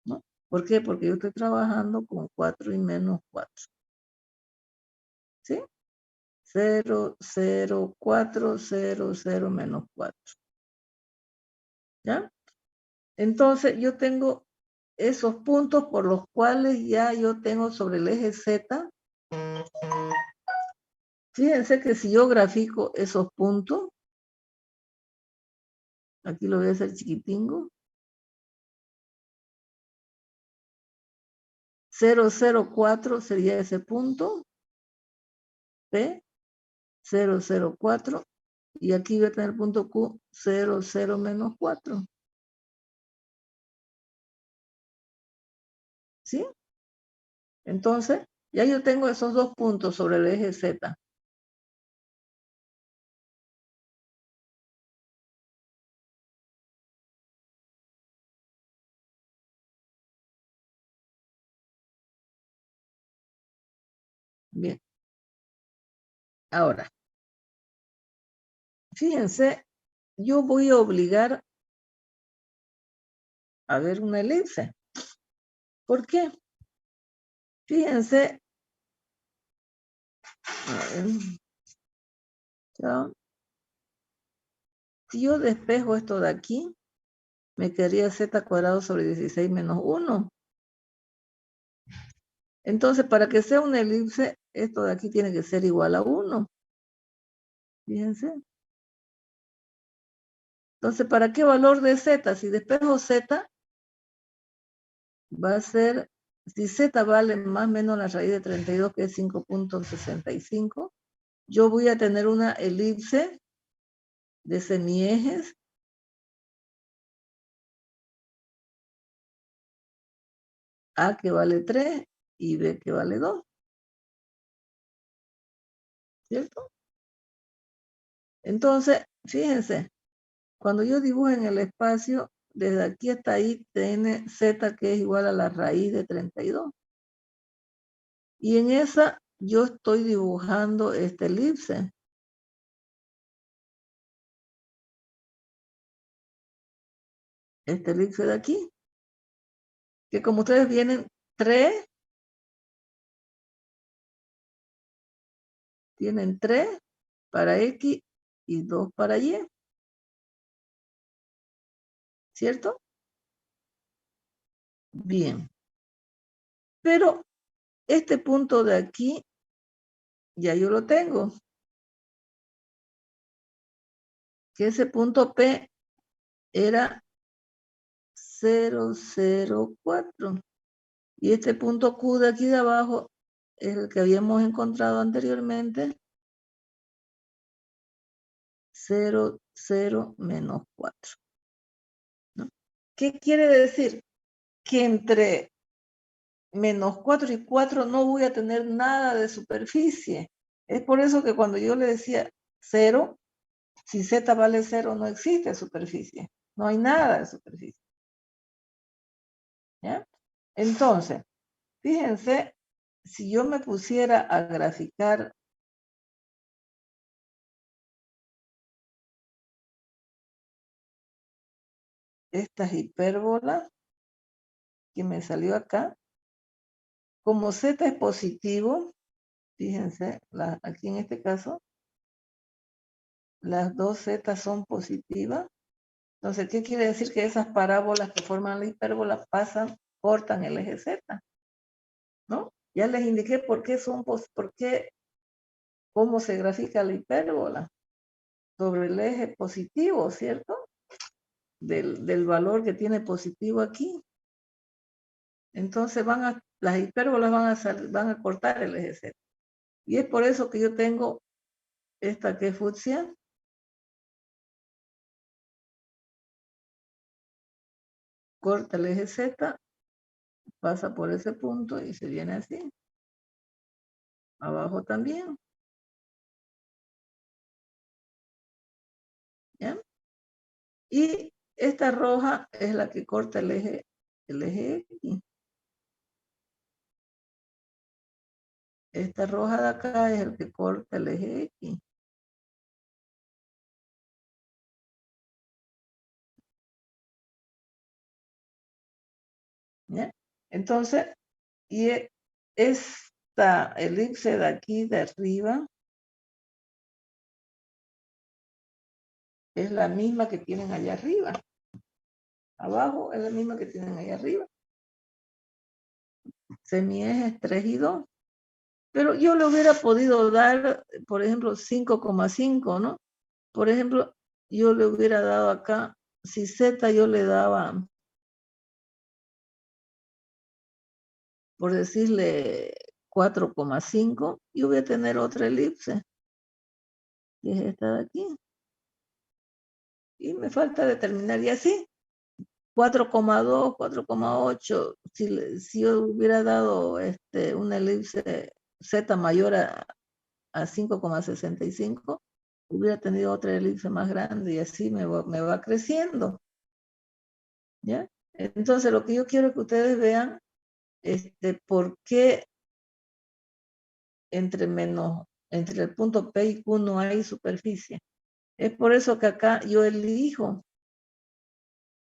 ¿no? ¿Por qué? Porque yo estoy trabajando con 4 y menos 4. ¿Sí? 0, 0, 4, 0, 0 menos 4. ¿Ya? Entonces, yo tengo esos puntos por los cuales ya yo tengo sobre el eje Z. Fíjense que si yo grafico esos puntos, aquí lo voy a hacer chiquitingo. 004 sería ese punto. P, 004. Y aquí voy a tener el punto Q, 00 menos 4. ¿Sí? Entonces, ya yo tengo esos dos puntos sobre el eje Z. Bien. Ahora, fíjense, yo voy a obligar a ver una elipse. ¿Por qué? Fíjense. Si yo despejo esto de aquí, me quedaría Z cuadrado sobre 16 menos 1. Entonces, para que sea una elipse, esto de aquí tiene que ser igual a 1. Fíjense. Entonces, ¿para qué valor de Z? Si despejo Z, va a ser, si Z vale más o menos la raíz de 32, que es 5.65, yo voy a tener una elipse de semiejes A que vale 3 y B que vale 2. ¿Cierto? Entonces, fíjense, cuando yo dibujo en el espacio, desde aquí hasta ahí tiene Z que es igual a la raíz de 32. Y en esa yo estoy dibujando esta elipse. Esta elipse de aquí. Que como ustedes vienen 3 tienen 3 para X y 2 para Y. ¿Cierto? Bien. Pero este punto de aquí, ya yo lo tengo. Que ese punto P era 0,04. Y este punto Q de aquí de abajo es el que habíamos encontrado anteriormente. 0, 0, menos 4. ¿No? ¿Qué quiere decir? Que entre menos 4 y 4 no voy a tener nada de superficie. Es por eso que cuando yo le decía 0, si z vale 0 no existe superficie. No hay nada de superficie. ¿Ya? Entonces, fíjense, si yo me pusiera a graficar estas hipérbolas que me salió acá, como z es positivo, fíjense, aquí en este caso, las dos z son positivas. Entonces, ¿qué quiere decir? Que esas parábolas que forman la hipérbola cortan el eje z, ¿no? Ya les indiqué por qué cómo se grafica la hipérbola sobre el eje positivo, ¿cierto? Del valor que tiene positivo aquí. Entonces las hipérbolas van a cortar el eje z. Y es por eso que yo tengo esta que es fucsia. Corta el eje z, pasa por ese punto y se viene así. Abajo también. ¿Ya? Y esta roja es la que corta el eje X. Esta roja de acá es el que corta el eje X. ¿Ya? Entonces, y esta elipse de aquí de arriba es la misma que tienen allá arriba. Abajo es la misma que tienen allá arriba. Semiejes 3 y 2. Pero yo le hubiera podido dar, por ejemplo, 5,5, ¿no? Por ejemplo, yo le hubiera dado acá, si Z yo le daba, por decirle 4,5, yo voy a tener otra elipse, que es esta de aquí. Y me falta determinar, y así, 4,2, 4,8, si yo hubiera dado una elipse Z mayor a 5,65, hubiera tenido otra elipse más grande y así me va creciendo. ¿Ya? Entonces, lo que yo quiero que ustedes vean, por qué entre el punto P y Q no hay superficie. Es por eso que acá yo elijo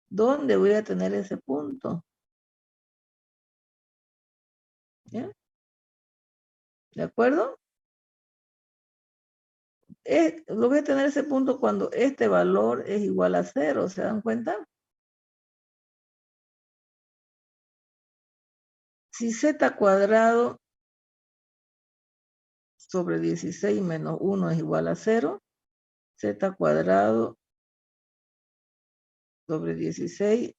dónde voy a tener ese punto. ¿Ya? ¿De acuerdo? Lo voy a tener ese punto cuando este valor es igual a 0, ¿se dan cuenta? Si z cuadrado sobre 16 menos 1 es igual a 0, z cuadrado sobre 16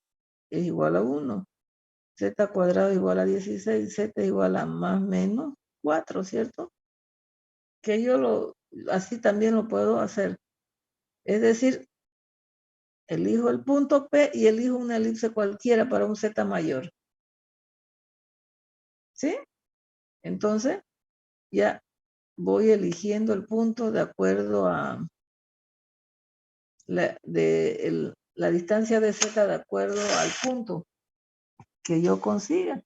es igual a 1. Z cuadrado igual a 16, z igual a más menos 4, ¿cierto? Que yo así también lo puedo hacer. Es decir, elijo el punto P y elijo una elipse cualquiera para un z mayor. ¿Sí? Entonces, ya voy eligiendo el punto de acuerdo a la distancia de z de acuerdo al punto que yo consiga.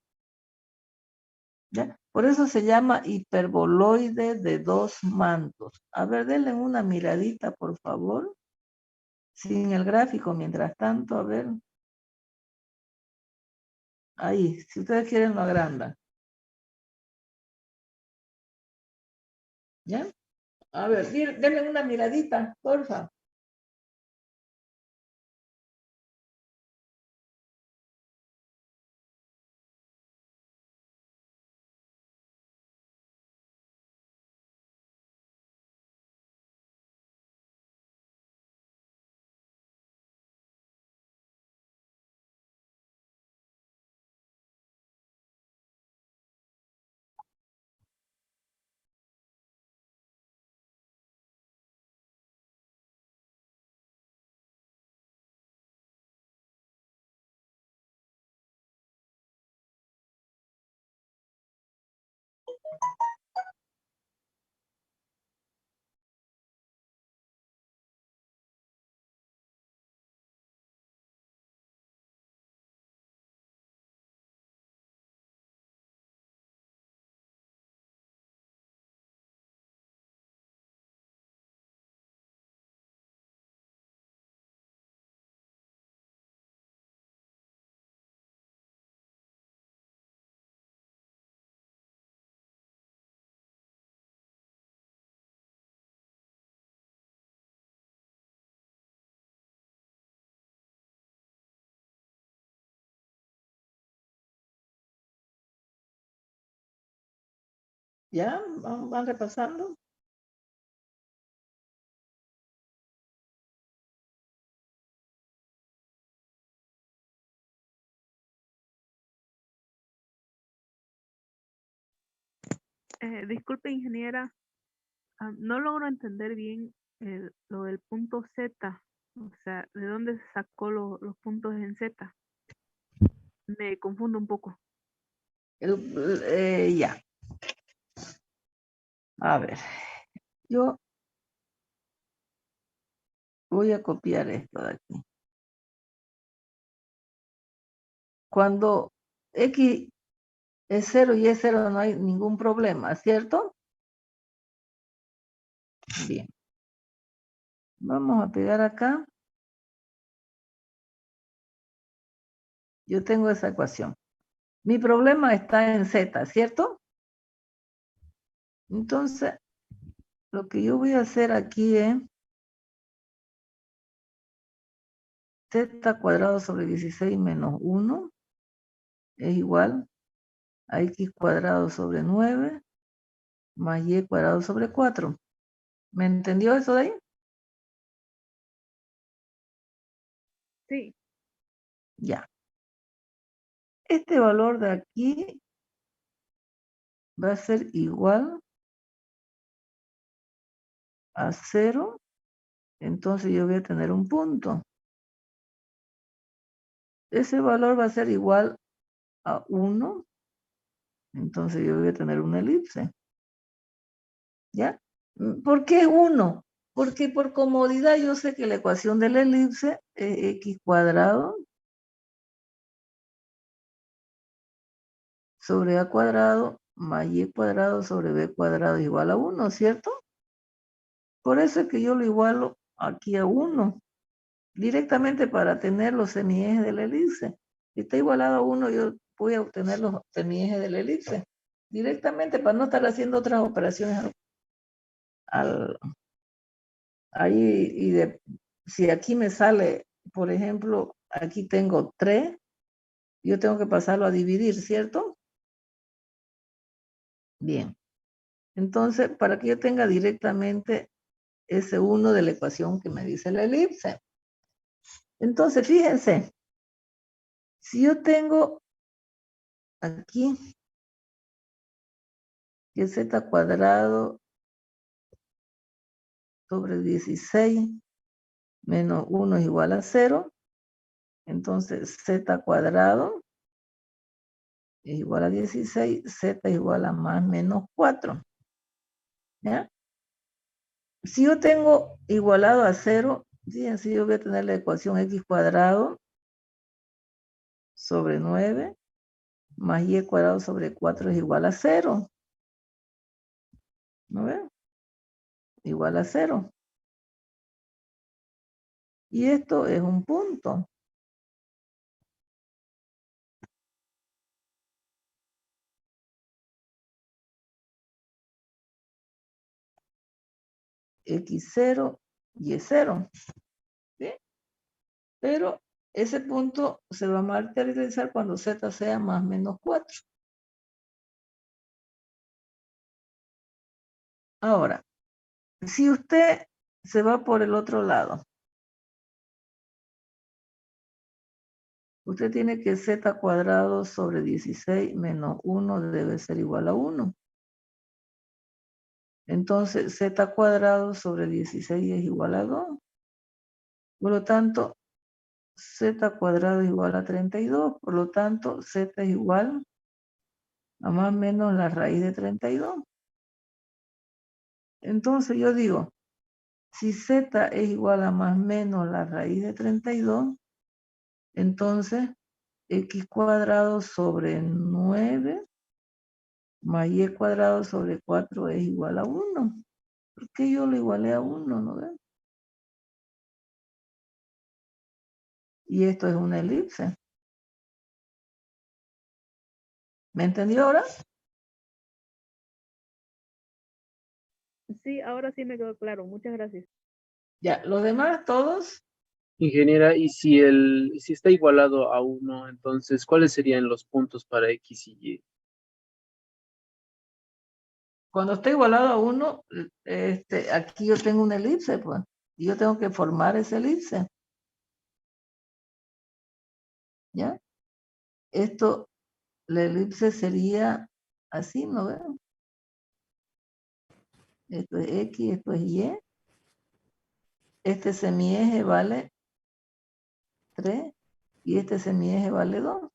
¿Ya? Por eso se llama hiperboloide de dos mantos. A ver, denle una miradita, por favor. Sin el gráfico, mientras tanto, a ver. Ahí, si ustedes quieren lo agrandan. ¿Ya? A ver, denle una miradita, porfa. ¿Ya? ¿Van repasando? Disculpe, ingeniera, no logro entender bien lo del punto Z. O sea, ¿de dónde sacó los puntos en Z? Me confundo un poco. Ya. A ver, yo voy a copiar esto de aquí. Cuando X es 0 y es 0 no hay ningún problema, ¿cierto? Bien. Vamos a pegar acá. Yo tengo esa ecuación. Mi problema está en Z, ¿cierto? Entonces, lo que yo voy a hacer aquí es Z cuadrado sobre 16 menos 1 es igual a X cuadrado sobre 9 más Y cuadrado sobre 4. ¿Me entendió eso de ahí? Sí. Ya. Este valor de aquí va a ser igual a 0. Entonces yo voy a tener un punto. Ese valor va a ser igual a 1. Entonces yo voy a tener una elipse. ¿Ya? ¿Por qué 1? Porque por comodidad yo sé que la ecuación de la elipse es X cuadrado sobre A cuadrado más Y cuadrado sobre B cuadrado es igual a 1, ¿cierto? Por eso es que yo lo igualo aquí a 1, directamente para tener los semiejes de la elipse. Si está igualado a 1, yo voy a obtener los semiejes de la elipse. Directamente para no estar haciendo otras operaciones ahí. Si aquí me sale, por ejemplo, aquí tengo 3, yo tengo que pasarlo a dividir, ¿cierto? Bien. Entonces, para que yo tenga directamente ese 1 de la ecuación que me dice la elipse. Entonces, fíjense, si yo tengo aquí que z cuadrado sobre 16 menos 1 es igual a 0, entonces z cuadrado es igual a 16, z es igual a más menos 4. ¿Ya? Si yo tengo igualado a 0, fíjense, yo voy a tener la ecuación x cuadrado sobre 9 más y cuadrado sobre 4 es igual a 0. ¿No ven? Igual a 0. Y esto es un punto. X0, Y0. ¿Sí? Pero ese punto se va a materializar cuando Z sea más menos 4. Ahora, si usted se va por el otro lado, usted tiene que Z cuadrado sobre 16 menos 1 debe ser igual a 1. Entonces, Z cuadrado sobre 16 es igual a 2. Por lo tanto, Z cuadrado es igual a 32. Por lo tanto, Z es igual a más o menos la raíz de 32. Entonces, yo digo, si Z es igual a más o menos la raíz de 32, entonces X cuadrado sobre 9 más Y cuadrado sobre 4 es igual a 1. ¿Por qué yo lo igualé a 1, no ven? Y esto es una elipse. ¿Me entendió ahora? Sí, ahora sí me quedó claro. Muchas gracias. Ya, los demás todos, Ingeniera, y si está igualado a 1, entonces, ¿cuáles serían los puntos para X y Y? cuando esté igualado a 1, aquí yo tengo una elipse, pues. Y yo tengo que formar esa elipse. ¿Ya? Esto, la elipse sería así, ¿no ven? Esto es X, esto es Y. Este semieje vale 3 y este semieje vale 2.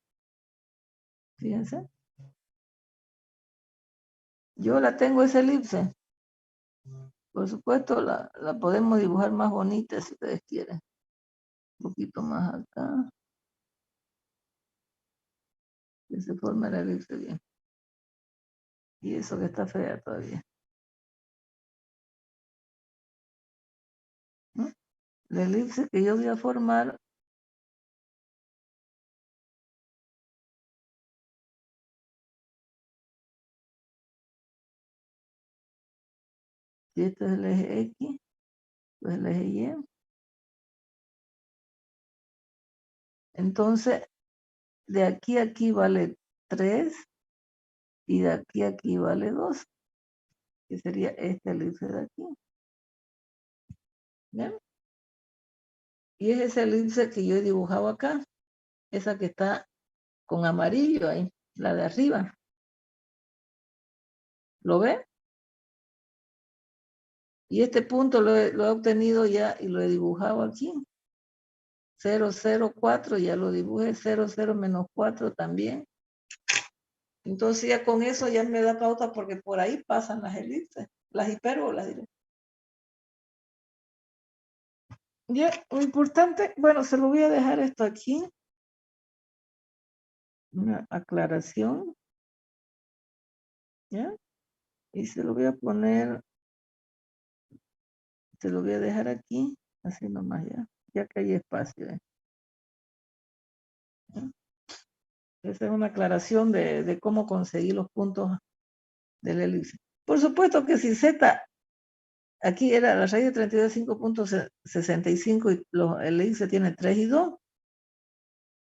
Fíjense. Yo la tengo esa elipse. Por supuesto, la podemos dibujar más bonita si ustedes quieren. Un poquito más acá. Que se forme la elipse bien. Y eso que está fea todavía. ¿No? La elipse que yo voy a formar, si este es el eje X, pues el eje Y. Entonces, de aquí a aquí vale 3 y de aquí a aquí vale 2, que sería esta elipse de aquí. ¿Bien? Y es esa elipse que yo he dibujado acá, esa que está con amarillo ahí, la de arriba. ¿Lo ve? Y este punto lo he obtenido ya y lo he dibujado aquí. 0, 0, 4, ya lo dibujé. 0, 0 menos 4 también. Entonces ya con eso ya me da pauta porque por ahí pasan las elipses, las hipérbolas, diré. Ya, lo importante, bueno, se lo voy a dejar esto aquí. Una aclaración. ¿Ya? Y se lo voy a poner, se lo voy a dejar aquí, así nomás ya que hay espacio. ¿Ya? Esa es una aclaración de cómo conseguir los puntos del elipse. Por supuesto que si Z, aquí era la raíz de 32 de 5.65 y el elipse tiene 3 y 2.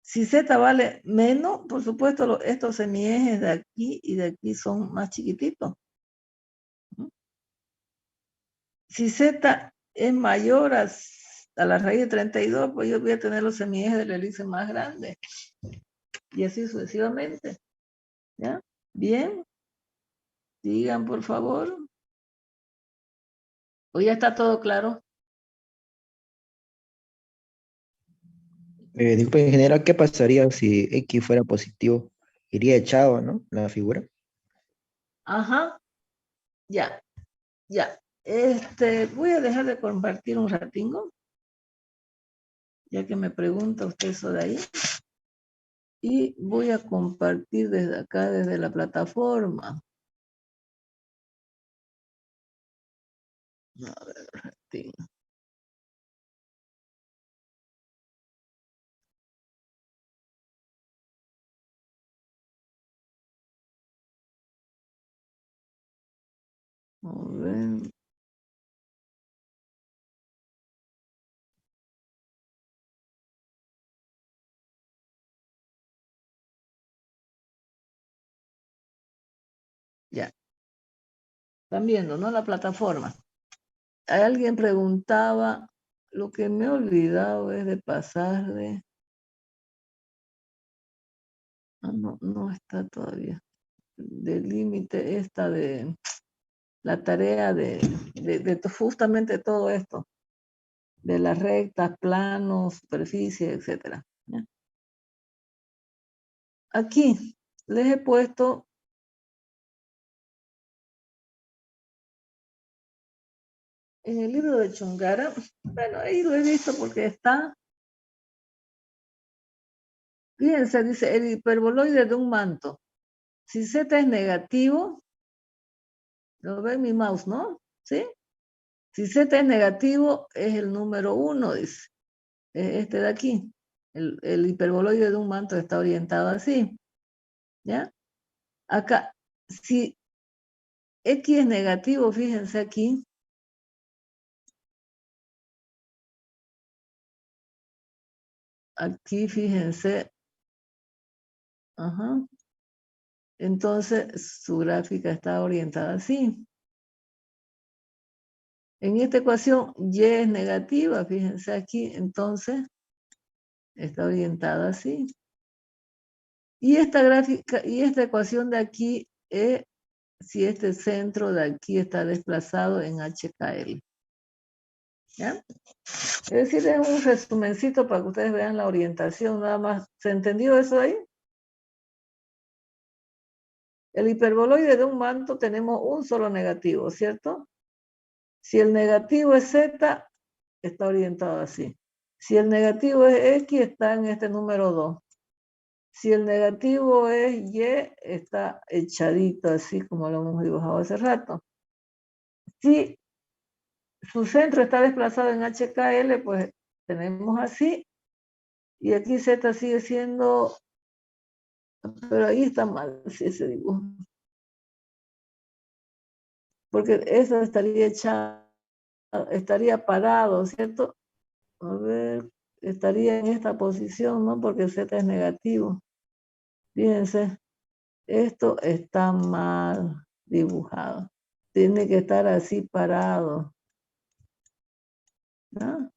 Si Z vale menos, por supuesto estos semiejes de aquí y de aquí son más chiquititos. Si Z es mayor a la raíz de 32, pues yo voy a tener los semiejes del elipse más grandes. Y así sucesivamente. ¿Ya? Bien. Digan, por favor. ¿O ya está todo claro? Disculpe, ingeniera, ¿qué pasaría si X fuera positivo? Iría echado, ¿no? La figura. Ajá. Ya. Ya. Voy a dejar de compartir un ratingo. Ya que me pregunta usted eso de ahí. Y voy a compartir desde acá, desde la plataforma. A ver, ratingo. A ver. Están viendo, ¿no? La plataforma. Alguien preguntaba, lo que me he olvidado es de pasar de... Ah, no, no está todavía. Del límite esta de la tarea de justamente todo esto, de las rectas, planos, superficie, etcétera. ¿Ya? Aquí les he puesto en el libro de Chongara, bueno, ahí lo he visto porque está, fíjense, dice el hiperboloide de un manto. Si Z es negativo, lo ve mi mouse, ¿no? ¿Sí? Si Z es negativo, es el número 1, dice. Este de aquí. El hiperboloide de un manto está orientado así. ¿Ya? Acá, si X es negativo, fíjense aquí. Aquí, fíjense. Ajá. Entonces, su gráfica está orientada así. En esta ecuación, Y es negativa, fíjense aquí, entonces está orientada así. Y esta gráfica, y esta ecuación de aquí es si este centro de aquí está desplazado en HKL. ¿Ya? Es decir, es un resumencito para que ustedes vean la orientación, nada más. ¿Se entendió eso ahí? El hiperboloide de un manto tenemos un solo negativo, ¿cierto? Si el negativo es Z, está orientado así. Si el negativo es X, está en este número 2. Si el negativo es Y, está echadito así como lo hemos dibujado hace rato. Si su centro está desplazado en HKL, pues tenemos así. Y aquí Z sigue siendo, pero ahí está mal ese dibujo. Porque eso estaría echado, estaría parado, ¿cierto? A ver, estaría en esta posición, ¿no? Porque Z es negativo. Fíjense, esto está mal dibujado. Tiene que estar así parado. ¿No?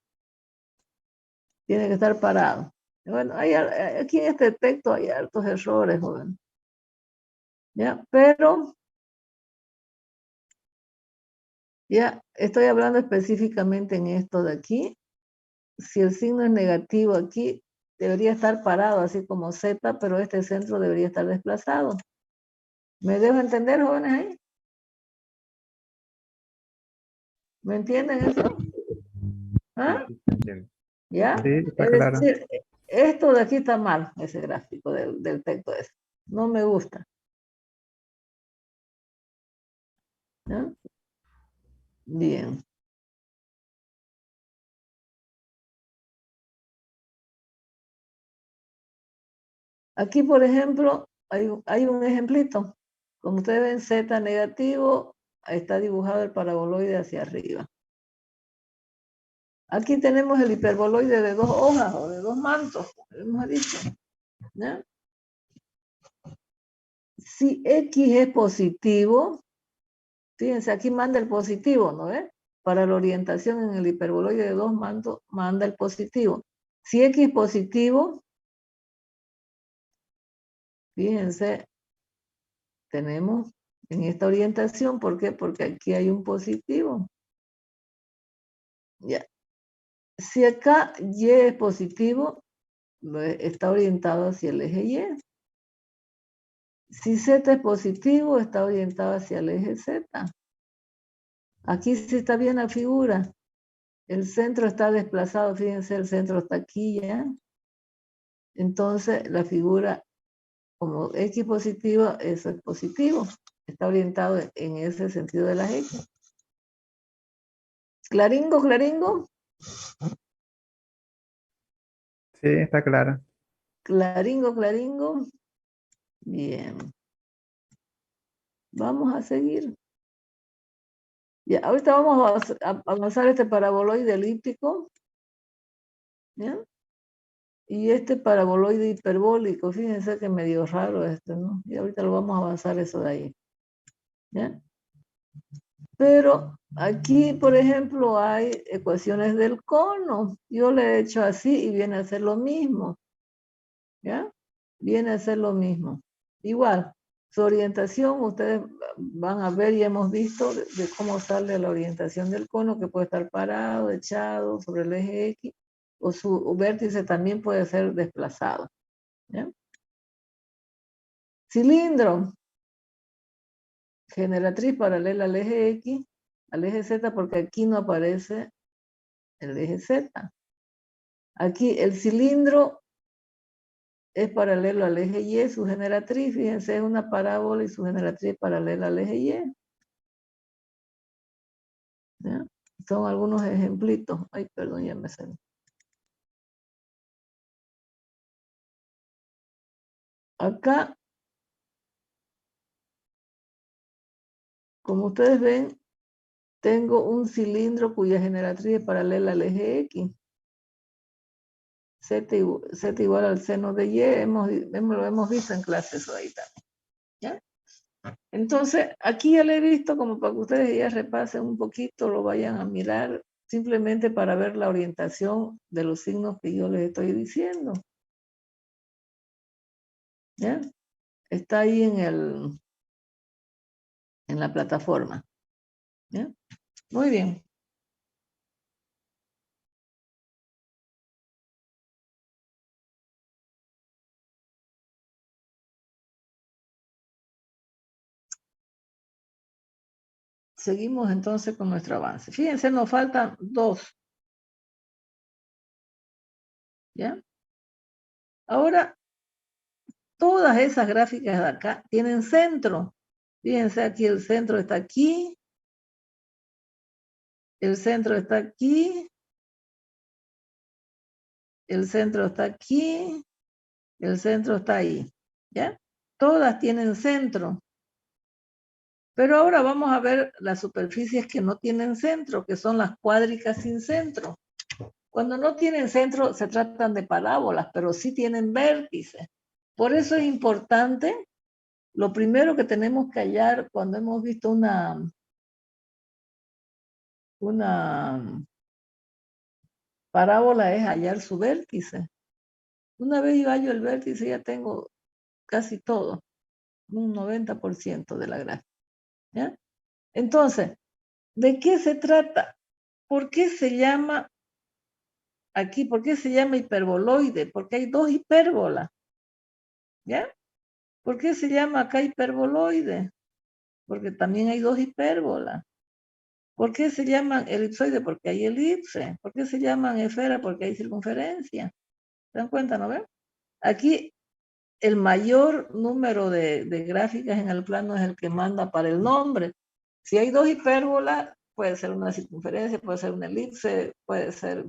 Tiene que estar parado. Bueno, aquí en este texto hay hartos errores, joven. ¿Ya? Pero, ya, estoy hablando específicamente en esto de aquí. Si el signo es negativo aquí, debería estar parado, así como Z, pero este centro debería estar desplazado. ¿Me dejo entender, jóvenes, ahí? ¿Me entienden eso? ¿Ah? Sí, entiendo. ¿Ya? Sí, está Es claro. decir, esto de aquí está mal, ese gráfico del texto ese. No me gusta. ¿Ya? Bien. Aquí, por ejemplo, hay un ejemplito. Como ustedes ven, Z negativo, está dibujado el paraboloide hacia arriba. Aquí tenemos el hiperboloide de 2 hojas o de 2 mantos, como hemos dicho. ¿Ya? Si X es positivo, fíjense, aquí manda el positivo, ¿no ves? Para la orientación en el hiperboloide de 2 mantos, manda el positivo. Si X es positivo, fíjense, tenemos en esta orientación, ¿por qué? Porque aquí hay un positivo. Ya. Si acá Y es positivo, está orientado hacia el eje Y. Si Z es positivo, está orientado hacia el eje Z. Aquí sí está bien la figura. El centro está desplazado, fíjense, el centro está aquí ya. Entonces, la figura, como X positivo, eso es positivo. Está orientado en ese sentido de las X. ¿Claringo, claringo? Sí, está claro. Claringo, claringo. Bien. Vamos a seguir. Ya, ahorita vamos a avanzar este paraboloide elíptico. ¿Ya? Y este paraboloide hiperbólico, fíjense que medio raro este, ¿no? Y ahorita lo vamos a avanzar eso de ahí. ¿Ya? Pero aquí, por ejemplo, hay ecuaciones del cono. Yo le he hecho así y viene a ser lo mismo. ¿Ya? Viene a ser lo mismo. Igual, su orientación, ustedes van a ver y hemos visto de cómo sale la orientación del cono, que puede estar parado, echado sobre el eje X, o su vértice también puede ser desplazado. ¿Ya? Cilindro. Generatriz paralela al eje X, al eje Z, porque aquí no aparece el eje Z. Aquí el cilindro es paralelo al eje Y, su generatriz, fíjense, es una parábola y su generatriz es paralela al eje Y. ¿Ya? Son algunos ejemplitos. Ay, perdón, ya me salió. Acá, como ustedes ven, tengo un cilindro cuya generatriz es paralela al eje X. Z igual al seno de Y, lo hemos visto en clases ahí también. ¿Ya? Entonces, aquí ya lo he visto como para que ustedes ya repasen un poquito, lo vayan a mirar, simplemente para ver la orientación de los signos que yo les estoy diciendo. ¿Ya? Está ahí en la plataforma. ¿Ya? Muy bien. Seguimos entonces con nuestro avance. Fíjense, nos faltan dos. ¿Ya? Ahora, todas esas gráficas de acá tienen centro. Fíjense, aquí el centro está aquí. El centro está aquí. El centro está aquí. El centro está ahí. ¿Ya? Todas tienen centro. Pero ahora vamos a ver las superficies que no tienen centro, que son las cuádricas sin centro. Cuando no tienen centro se tratan de parábolas, pero sí tienen vértices. Por eso es importante, lo primero que tenemos que hallar cuando hemos visto una parábola es hallar su vértice. Una vez yo hallo el vértice ya tengo casi todo, un 90% de la gráfica. ¿Ya? Entonces, ¿de qué se trata? ¿Por qué se llama aquí, por qué se llama hiperboloide? Porque hay dos hipérbolas. ¿Ya? ¿Por qué se llama acá hiperboloide? Porque también hay dos hipérbolas. ¿Por qué se llaman elipsoide? Porque hay elipse. ¿Por qué se llaman esfera? Porque hay circunferencia. ¿Se dan cuenta, no ven? Aquí el mayor número de gráficas en el plano es el que manda para el nombre. Si hay dos hipérbolas, puede ser una circunferencia, puede ser una elipse, puede ser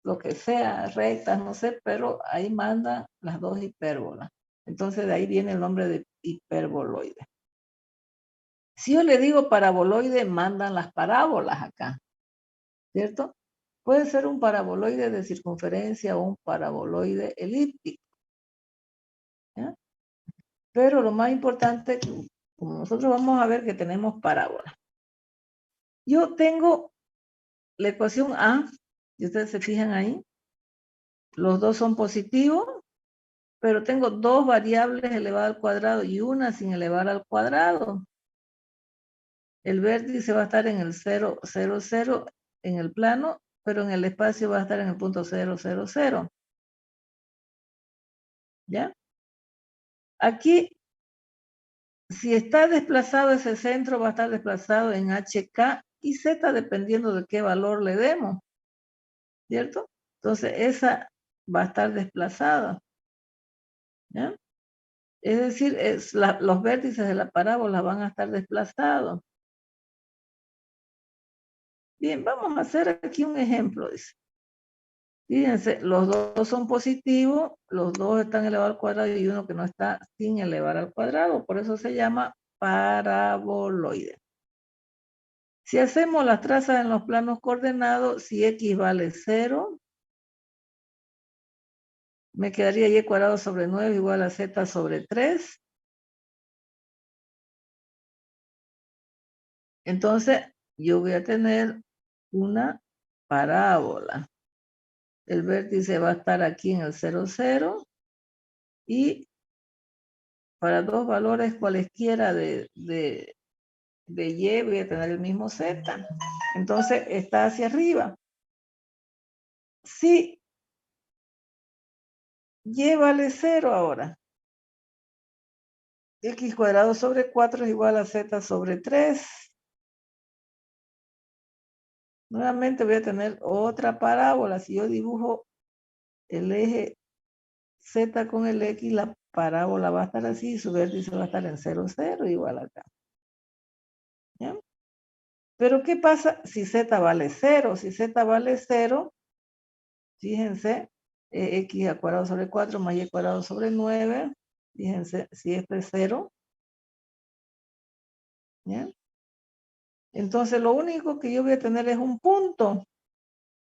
lo que sea, rectas, no sé, pero ahí mandan las dos hipérbolas. Entonces de ahí viene el nombre de hiperboloide. Si yo le digo paraboloide, mandan las parábolas acá, ¿cierto? Puede ser un paraboloide de circunferencia o un paraboloide elíptico. ¿Ya? Pero lo más importante, como nosotros vamos a ver que tenemos parábolas. Yo tengo la ecuación A, y ustedes se fijan ahí, los dos son positivos, pero tengo dos variables elevadas al cuadrado y una sin elevar al cuadrado. El vértice va a estar en el 0, 0, 0 en el plano, pero en el espacio va a estar en el punto 0, 0, 0. ¿Ya? Aquí, si está desplazado ese centro, va a estar desplazado en HK y Z dependiendo de qué valor le demos. ¿Cierto? Entonces, esa va a estar desplazada. ¿Ya? Es decir, los vértices de la parábola van a estar desplazados. Bien, vamos a hacer aquí un ejemplo. Dice. Fíjense, los dos son positivos, los dos están elevados al cuadrado y uno que no está sin elevar al cuadrado. Por eso se llama paraboloide. Si hacemos las trazas en los planos coordenados, si x vale 0, me quedaría y cuadrado sobre 9 igual a z sobre 3. Entonces, yo voy a tener una parábola. El vértice va a estar aquí en el 0, 0. Y para dos valores cualesquiera de y voy a tener el mismo z. Entonces, está hacia arriba. Si y vale 0 ahora, x cuadrado sobre 4 es igual a z sobre 3. Nuevamente voy a tener otra parábola. Si yo dibujo el eje z con el x, la parábola va a estar así, su vértice va a estar en 0, 0, igual acá. ¿Ya? Pero ¿qué pasa si z vale 0? Si z vale 0, fíjense, x al cuadrado sobre 4 más y al cuadrado sobre 9. Fíjense, si esto es 0. ¿Ya? Entonces, lo único que yo voy a tener es un punto.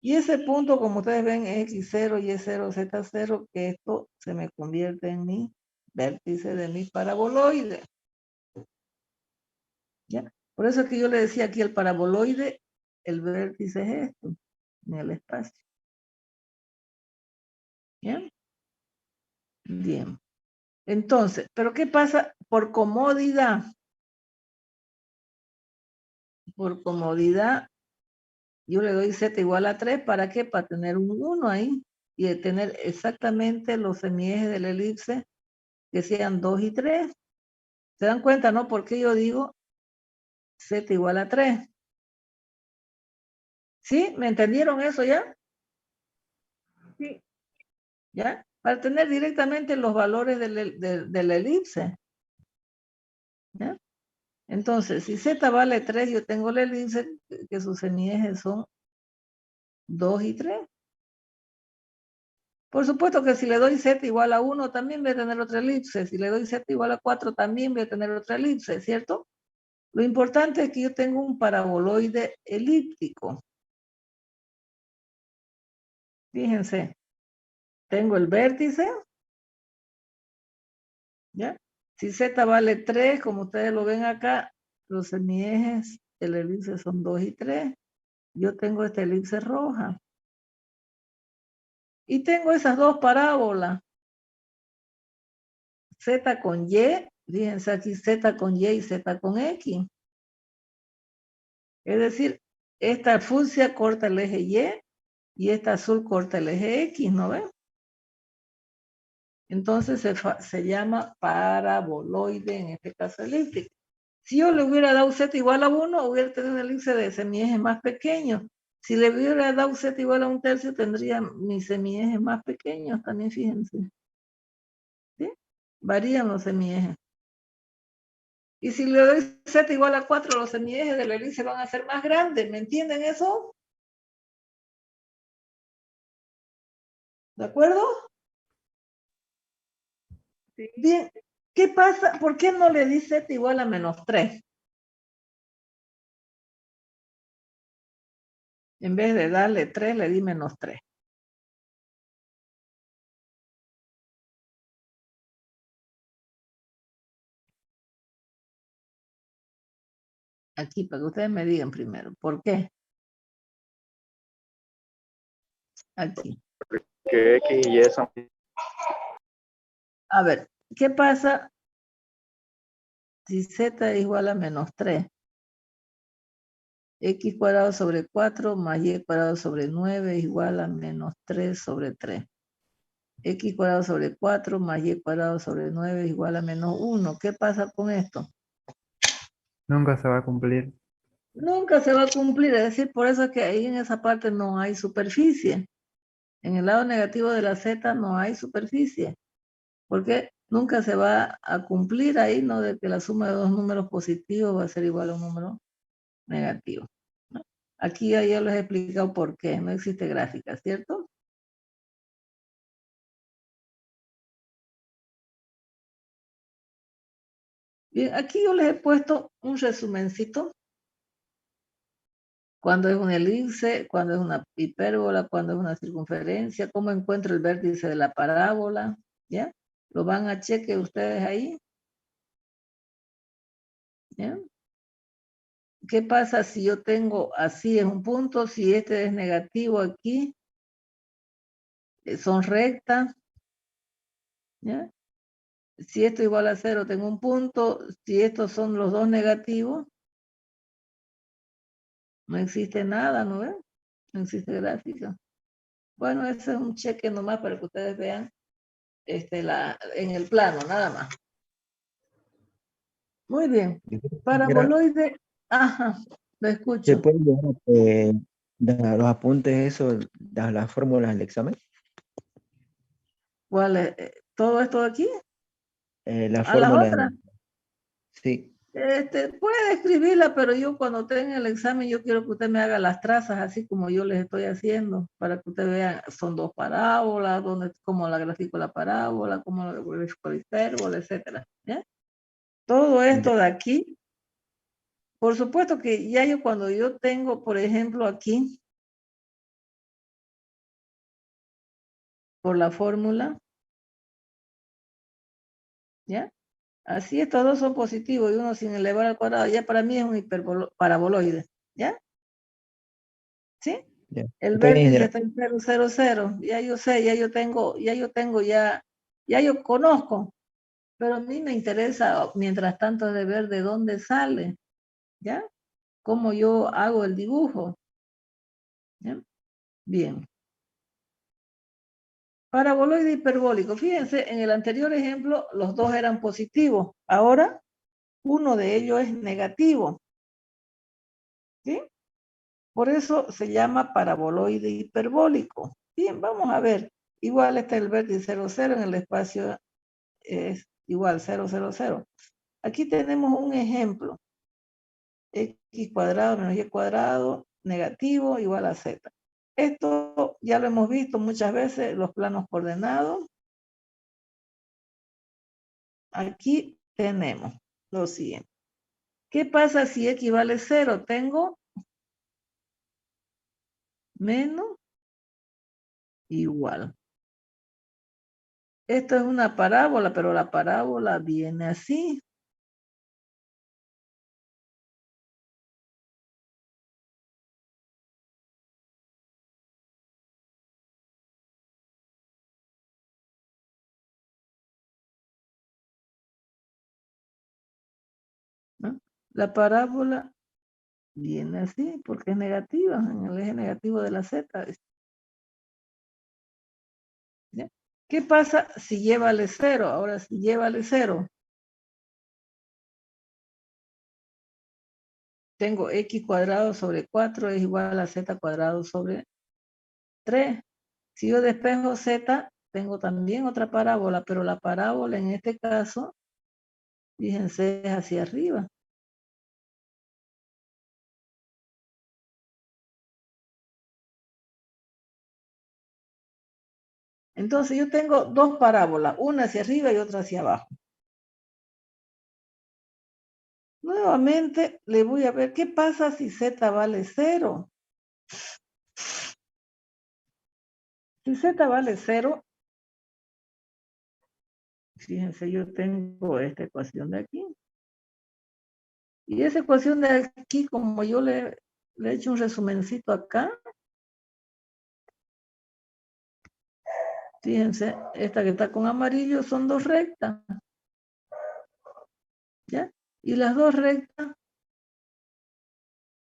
Y ese punto, como ustedes ven, es x0, y0, z0, que esto se me convierte en mi vértice de mi paraboloide. ¿Ya? Por eso es que yo le decía aquí el paraboloide, el vértice es esto, en el espacio. ¿Bien? Bien. Entonces, ¿pero qué pasa? Por comodidad. Por comodidad, yo le doy z igual a 3. ¿Para qué? Para tener un 1 ahí. Y de tener exactamente los semiejes de la elipse que sean 2 y 3. ¿Se dan cuenta, no? Porque yo digo z igual a 3. ¿Sí? ¿Me entendieron eso ya? Sí. ¿Ya? Para tener directamente los valores de la elipse. ¿Ya? Entonces, si z vale 3, yo tengo la elipse que sus semiejes son 2 y 3. Por supuesto que si le doy z igual a 1, también voy a tener otra elipse. Si le doy z igual a 4, también voy a tener otra elipse, ¿cierto? Lo importante es que yo tengo un paraboloide elíptico. Fíjense, tengo el vértice, ¿ya? Si z vale 3, como ustedes lo ven acá, los semiejes de la elipse son 2 y 3. Yo tengo esta elipse roja. Y tengo esas dos parábolas. Z con Y, fíjense aquí, Z con Y y Z con X. Es decir, esta fucsia corta el eje y esta azul corta el eje X, ¿no ven? Entonces se llama paraboloide, en este caso elíptico. Si yo le hubiera dado Z igual a 1, hubiera tenido una elipse de semiejes más pequeños. Si le hubiera dado Z igual a 1/3, tendría mis semiejes más pequeños también, fíjense. ¿Sí? Varían los semiejes. Y si le doy Z igual a 4, los semiejes de la elipse van a ser más grandes. ¿Me entienden eso? ¿De acuerdo? Sí. Bien. ¿Qué pasa? ¿Por qué no le di Z igual a -3? En vez de darle 3, le di -3. Aquí, para que ustedes me digan primero. ¿Por qué? Aquí. Que X y Y son... A ver, ¿qué pasa si Z es igual a -3? X cuadrado sobre 4 más Y cuadrado sobre 9 es igual a -3 sobre 3. X cuadrado sobre 4 más Y cuadrado sobre 9 es igual a -1. ¿Qué pasa con esto? Nunca se va a cumplir. Nunca se va a cumplir, es decir, por eso es que ahí en esa parte no hay superficie. En el lado negativo de la Z no hay superficie, porque nunca se va a cumplir ahí, ¿no? De que la suma de dos números positivos va a ser igual a un número negativo, ¿no? Aquí ya les he explicado por qué, no existe gráfica, ¿cierto? Bien, aquí yo les he puesto un resumencito. Cuando es una elipse, cuando es una hipérbola, cuando es una circunferencia, cómo encuentro el vértice de la parábola, ¿ya? Lo van a chequear ustedes ahí, ¿ya? ¿Qué pasa si yo tengo así es un punto? Si este es negativo aquí, son rectas, ¿ya? Si esto igual a 0, tengo un punto. Si estos son los dos negativos, no existe nada, ¿no ven? No existe gráfica. Bueno, ese es un cheque nomás para que ustedes vean en el plano, nada más. Muy bien. Paraboloide, ajá, lo ¿Se escucho. puede llevar los apuntes, eso, las fórmulas del examen? ¿Cuál es? ¿Todo esto de aquí? La ¿A las fórmula, otras? sí, Puede escribirla, pero yo cuando tenga el examen, yo quiero que usted me haga las trazas, así como yo les estoy haciendo, para que usted vea, son dos parábolas, cómo la grafico la parábola, cómo la grafico la hipérbola, etcétera. ¿Ya? Todo esto de aquí, por supuesto que ya yo cuando yo tengo, por ejemplo, aquí, por la fórmula, ¿ya? Así estos dos son positivos y uno sin elevar al cuadrado, ya para mí es un paraboloide, ¿ya? ¿Sí? ya. El Está bien, vértice ingeniera. está en 0, 0, 0. Ya yo sé, ya yo conozco. Pero a mí me interesa, mientras tanto, de ver de dónde sale, ¿ya? Cómo yo hago el dibujo, ¿ya? Bien. Paraboloide hiperbólico. Fíjense, en el anterior ejemplo, los dos eran positivos. Ahora, uno de ellos es negativo, ¿sí? Por eso se llama paraboloide hiperbólico. Bien, vamos a ver. Igual está el vértice 0, 0 en el espacio es igual 0, 0, 0. Aquí tenemos un ejemplo. X cuadrado menos Y cuadrado negativo igual a Z. Esto ya lo hemos visto muchas veces, los planos coordenados. Aquí tenemos lo siguiente. ¿Qué pasa si X vale 0? Tengo menos igual. Esto es una parábola, pero la parábola viene así. ¿No? La parábola viene así porque es negativa, en el eje negativo de la Z. ¿Ya? ¿Qué pasa si llévale 0? Ahora, si llévale 0, tengo X cuadrado sobre 4 es igual a Z cuadrado sobre 3. Si yo despejo Z, tengo también otra parábola, pero la parábola en este caso, fíjense, es hacia arriba. Entonces yo tengo dos parábolas, una hacia arriba y otra hacia abajo. Nuevamente le voy a ver qué pasa si Z vale 0. Si Z vale 0, fíjense, yo tengo esta ecuación de aquí. Y esa ecuación de aquí, como yo le he hecho un resumencito acá, fíjense, esta que está con amarillo son dos rectas. ¿Ya? Y las dos rectas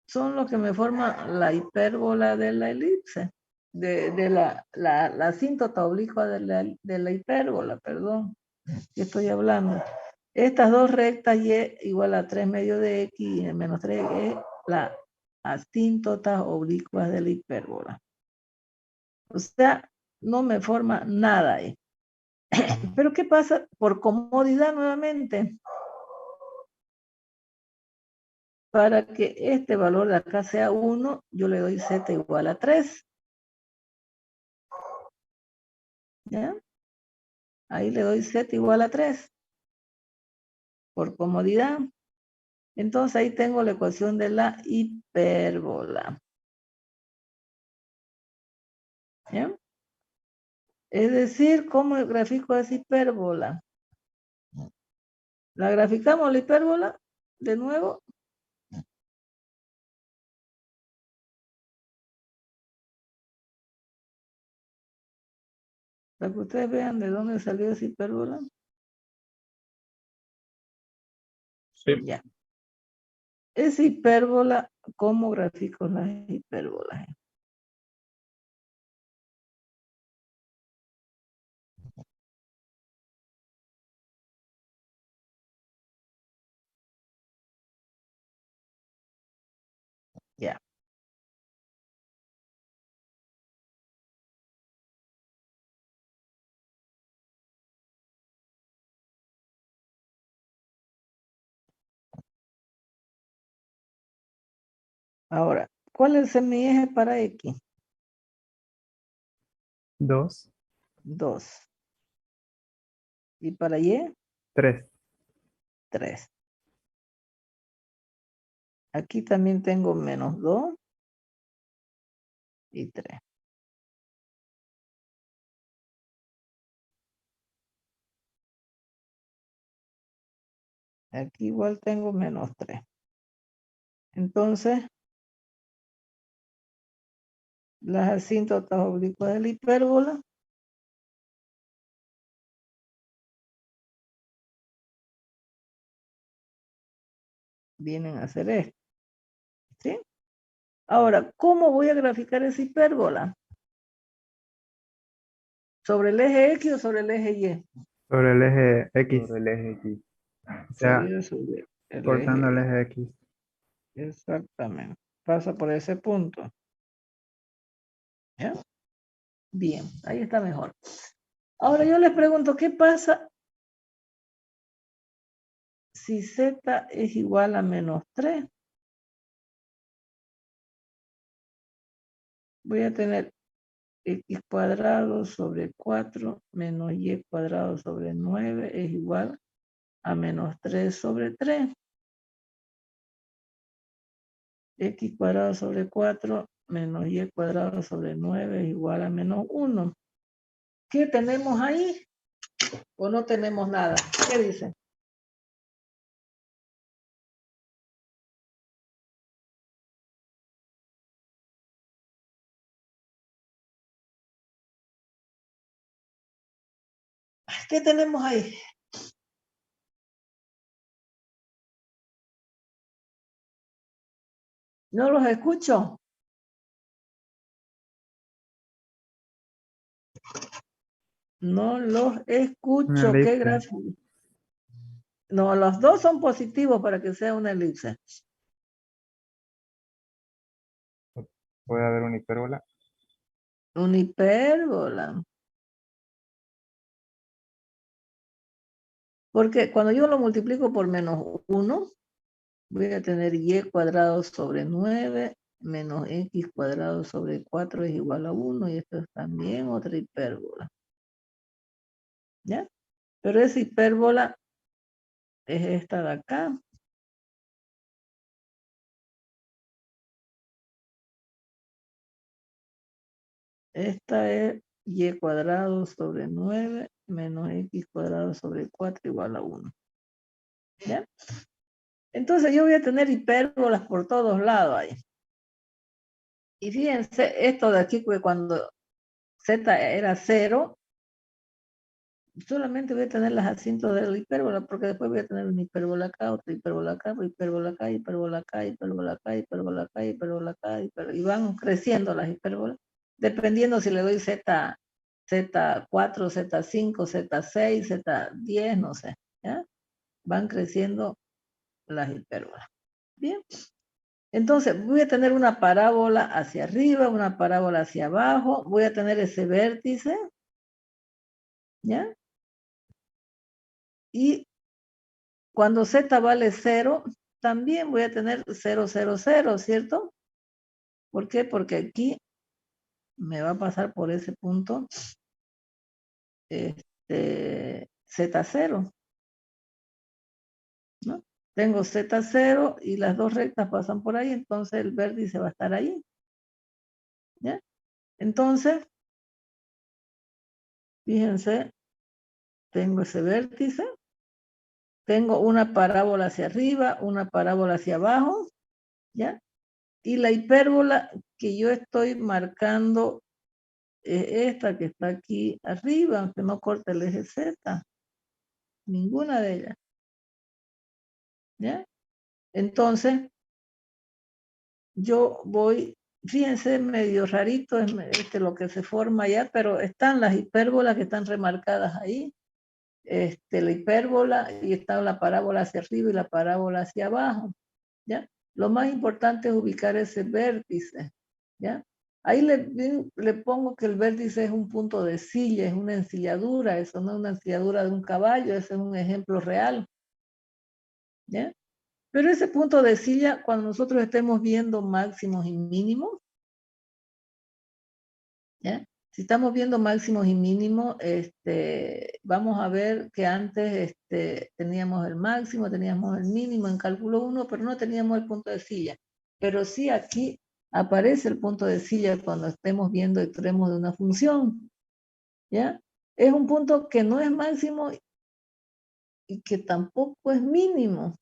son lo que me forma la hipérbola de la elipse, de la asíntota oblicua de la hipérbola, perdón, que estoy hablando. Estas dos rectas y igual a 3 medio de X y menos 3 es la asíntota oblicua de la hipérbola. O sea, no me forma nada ahí. Pero ¿qué pasa? Por comodidad nuevamente, para que este valor de acá sea 1, yo le doy Z igual a 3. ¿Ya? Ahí le doy Z igual a 3. Por comodidad. Entonces ahí tengo la ecuación de la hipérbola. ¿Ya? Es decir, ¿cómo grafico esa hipérbola? La graficamos la hipérbola de nuevo. Para que ustedes vean de dónde salió esa hipérbola. Sí. Ya. Esa hipérbola, ¿cómo grafico las hipérbolas? Ya. Ahora, ¿cuál es el semieje para X? 2, 2. ¿Y para Y? 3. 3. Aquí también tengo menos 2 y 3. Aquí igual tengo menos 3. Entonces, las asíntotas oblicuas de la hipérbola vienen a ser esto. ¿Sí? Ahora, ¿cómo voy a graficar esa hipérbola? ¿Sobre el eje X o sobre el eje Y? Sobre el eje X. Sobre el eje X. O sea, Sería sobre el cortando el eje. eje X. Exactamente. Pasa por ese punto. ¿Ya? Bien, ahí está mejor. Ahora yo les pregunto, ¿qué pasa si Z es igual a menos 3? Voy a tener X cuadrado sobre 4 menos Y cuadrado sobre 9 es igual a menos 3 sobre 3. X cuadrado sobre 4 menos Y cuadrado sobre 9 es igual a menos 1. ¿Qué tenemos ahí? ¿O no tenemos nada? ¿Qué dicen? ¿Qué tenemos ahí? No los escucho. No los Una escucho. ¿Qué elipse. gráfico? No, los dos son positivos para que sea una elipse. Puede haber una hipérbola. Una hipérbola. Porque cuando yo lo multiplico por menos 1, voy a tener Y cuadrado sobre 9 menos X cuadrado sobre 4 es igual a 1. Y esto es también otra hipérbola. ¿Ya? Pero esa hipérbola es esta de acá. Esta es Y cuadrado sobre 9 menos X cuadrado sobre 4 igual a 1. ¿Ya? Entonces yo voy a tener hipérbolas por todos lados ahí. Y fíjense, esto de aquí, cuando Z era 0, solamente voy a tener las asíntotas de la hipérbola, porque después voy a tener una hipérbola acá, otra hipérbola acá, hipérbola acá, hipérbola acá, hipérbola acá, hipérbola acá, hipérbola acá, y van creciendo las hipérbolas, dependiendo si le doy Z4, Z5, Z6, Z10, no sé, ¿ya? Van creciendo las hipérbolas. Bien. Entonces, voy a tener una parábola hacia arriba, una parábola hacia abajo, voy a tener ese vértice, ¿ya? Y cuando Z vale 0, también voy a tener 0, 0, 0, ¿cierto? ¿Por qué? Porque aquí me va a pasar por ese punto Z0, ¿no? Tengo Z0 y las dos rectas pasan por ahí, entonces el vértice va a estar ahí, ¿ya? Entonces, fíjense, tengo ese vértice, tengo una parábola hacia arriba, una parábola hacia abajo, ¿ya? Y la hipérbola que yo estoy marcando es esta que está aquí arriba, que no corta el eje Z. Ninguna de ellas. ¿Ya? Entonces, yo voy, fíjense, medio rarito es lo que se forma allá, pero están las hipérbolas que están remarcadas ahí. La hipérbola y está la parábola hacia arriba y la parábola hacia abajo. ¿Ya? Lo más importante es ubicar ese vértice. ¿Ya? Ahí le pongo que el vértice es un punto de silla, es una ensilladura, eso no es una ensilladura de un caballo, ese es un ejemplo real. ¿Ya? Pero ese punto de silla, cuando nosotros estemos viendo máximos y mínimos, ¿ya? Si estamos viendo máximos y mínimos, vamos a ver que antes teníamos el máximo, teníamos el mínimo en cálculo 1, pero no teníamos el punto de silla. Pero sí aquí aparece el punto de silla cuando estemos viendo extremos de una función. ¿Ya? Es un punto que no es máximo y que tampoco es mínimo.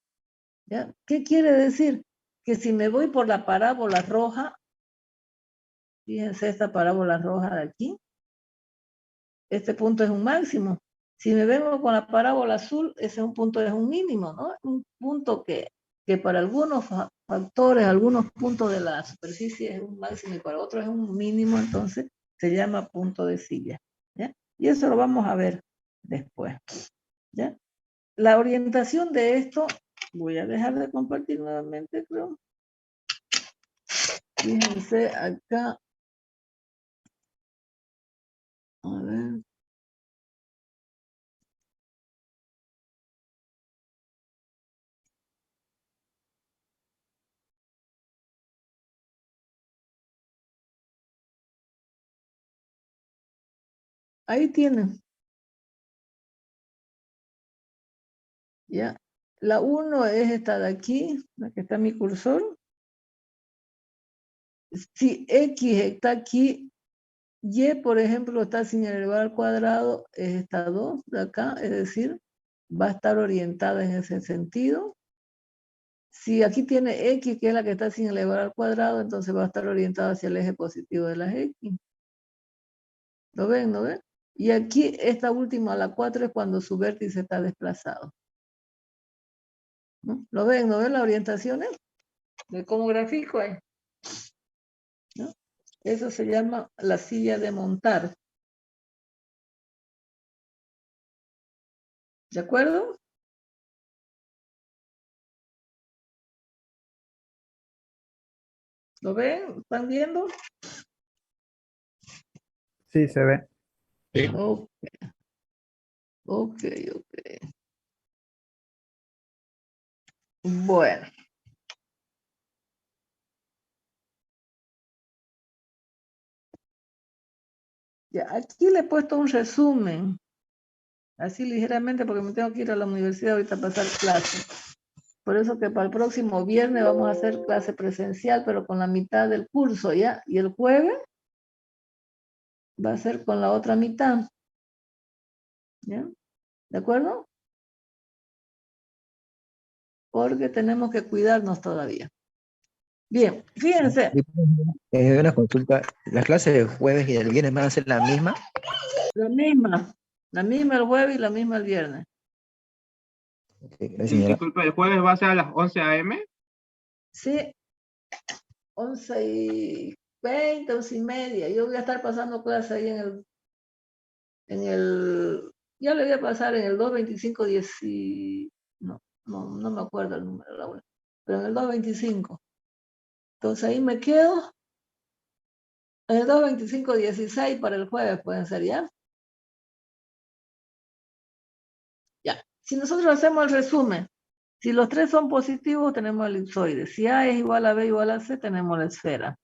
¿Ya? ¿Qué quiere decir? Que si me voy por la parábola roja, fíjense esta parábola roja de aquí, este punto es un máximo. Si me vengo con la parábola azul, ese es un punto, es un mínimo, ¿no? Un punto que para algunos factores, algunos puntos de la superficie es un máximo y para otros es un mínimo, entonces se llama punto de silla. ¿Ya? Y eso lo vamos a ver después. ¿Ya? La orientación de esto, voy a dejar de compartir nuevamente, creo. Fíjense acá. A ver. Ahí tienen. ¿Ya? La 1 es esta de aquí, la que está mi cursor. Si X está aquí, Y, por ejemplo, está sin elevar al cuadrado, es esta 2 de acá, es decir, va a estar orientada en ese sentido. Si aquí tiene X, que es la que está sin elevar al cuadrado, entonces va a estar orientada hacia el eje positivo de las X. ¿Lo ven? ¿No ven? Y aquí, esta última, la 4, es cuando su vértice está desplazado. ¿No? ¿Lo ven? ¿No ven las orientaciones? De cómo grafico ahí. ¿No? Eso se llama la silla de montar. ¿De acuerdo? ¿Lo ven? ¿Están viendo? Sí, se ve. Sí. Ok. Ok. Bueno. Ya, aquí le he puesto un resumen. Así ligeramente porque me tengo que ir a la universidad ahorita a pasar clase. Por eso que para el próximo viernes vamos a hacer clase presencial, pero con la mitad del curso, ¿ya? Y el jueves va a ser con la otra mitad. ¿Ya? ¿De acuerdo? Porque tenemos que cuidarnos todavía. Bien, fíjense. Una consulta. ¿Las clases del jueves y del viernes van a ser la misma? La misma el jueves y la misma el viernes. Okay, gracias, señora. Disculpa, ¿el jueves va a ser a las 11 a.m.? Sí, 11:20, 11:30. Yo voy a estar pasando clase ahí ya le voy a pasar en el 225 no me acuerdo el número, Laura, pero en el 225. Entonces ahí me quedo. En el 225-16 para el jueves pueden ser, ¿ya? Ya. Si nosotros hacemos el resumen, si los tres son positivos, tenemos el elipsoide. Si A es igual a B igual a C, tenemos la esfera.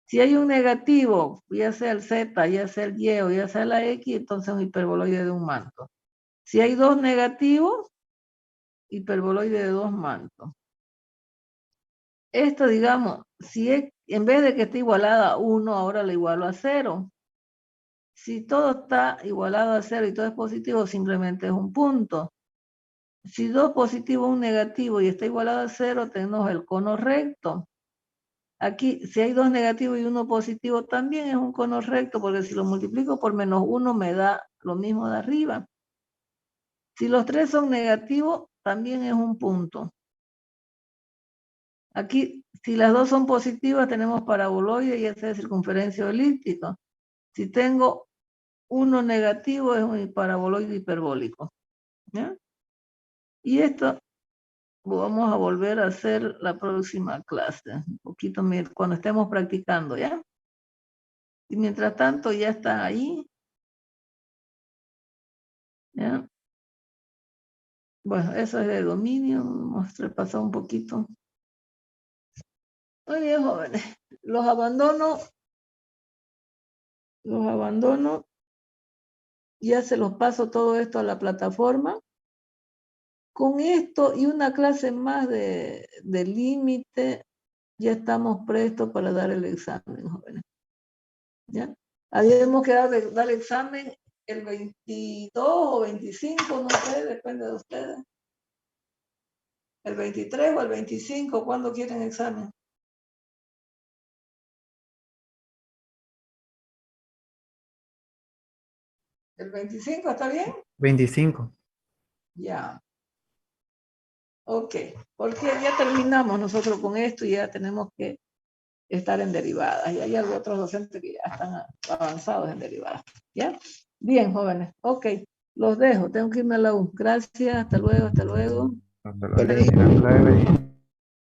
Si hay un negativo, ya sea el Z, ya sea el Y o ya sea la X, entonces un hiperboloide de un manto. Si hay dos negativos, hiperboloide de dos mantos. Esto, digamos, si es, en vez de que esté igualada a 1, ahora la igualo a 0. Si todo está igualado a 0 y todo es positivo, simplemente es un punto. Si 2 positivo, 1 negativo y está igualado a 0, tenemos el cono recto. Aquí, si hay 2 negativos y 1 positivo, también es un cono recto, porque si lo multiplico por -1 me da lo mismo de arriba. Si los 3 son negativos, también es un punto. Aquí, si las 2 son positivas, tenemos paraboloide y ese es circunferencia elíptico. Si tengo 1 negativo, es un paraboloide hiperbólico. ¿Ya? Y esto vamos a volver a hacer la próxima clase, un poquito cuando estemos practicando, ¿ya? Y mientras tanto ya está ahí. ¿Ya? Bueno, eso es de dominio, vamos a repasar un poquito. Muy bien, jóvenes. Los abandono. Ya se los paso todo esto a la plataforma. Con esto y una clase más de límite, ya estamos prestos para dar el examen, jóvenes. ¿Ya? Habíamos quedado de dar el examen el 22 o 25, no sé, depende de ustedes. El 23 o el 25, ¿cuándo quieren examen? ¿El 25 está bien? 25. Ya. Ok, porque ya terminamos nosotros con esto y ya tenemos que estar en derivadas. Y hay otros docentes que ya están avanzados en derivadas. ¿Ya? Bien, jóvenes. Ok, los dejo. Tengo que irme a la U. Gracias. Hasta luego, hasta luego. Hasta luego.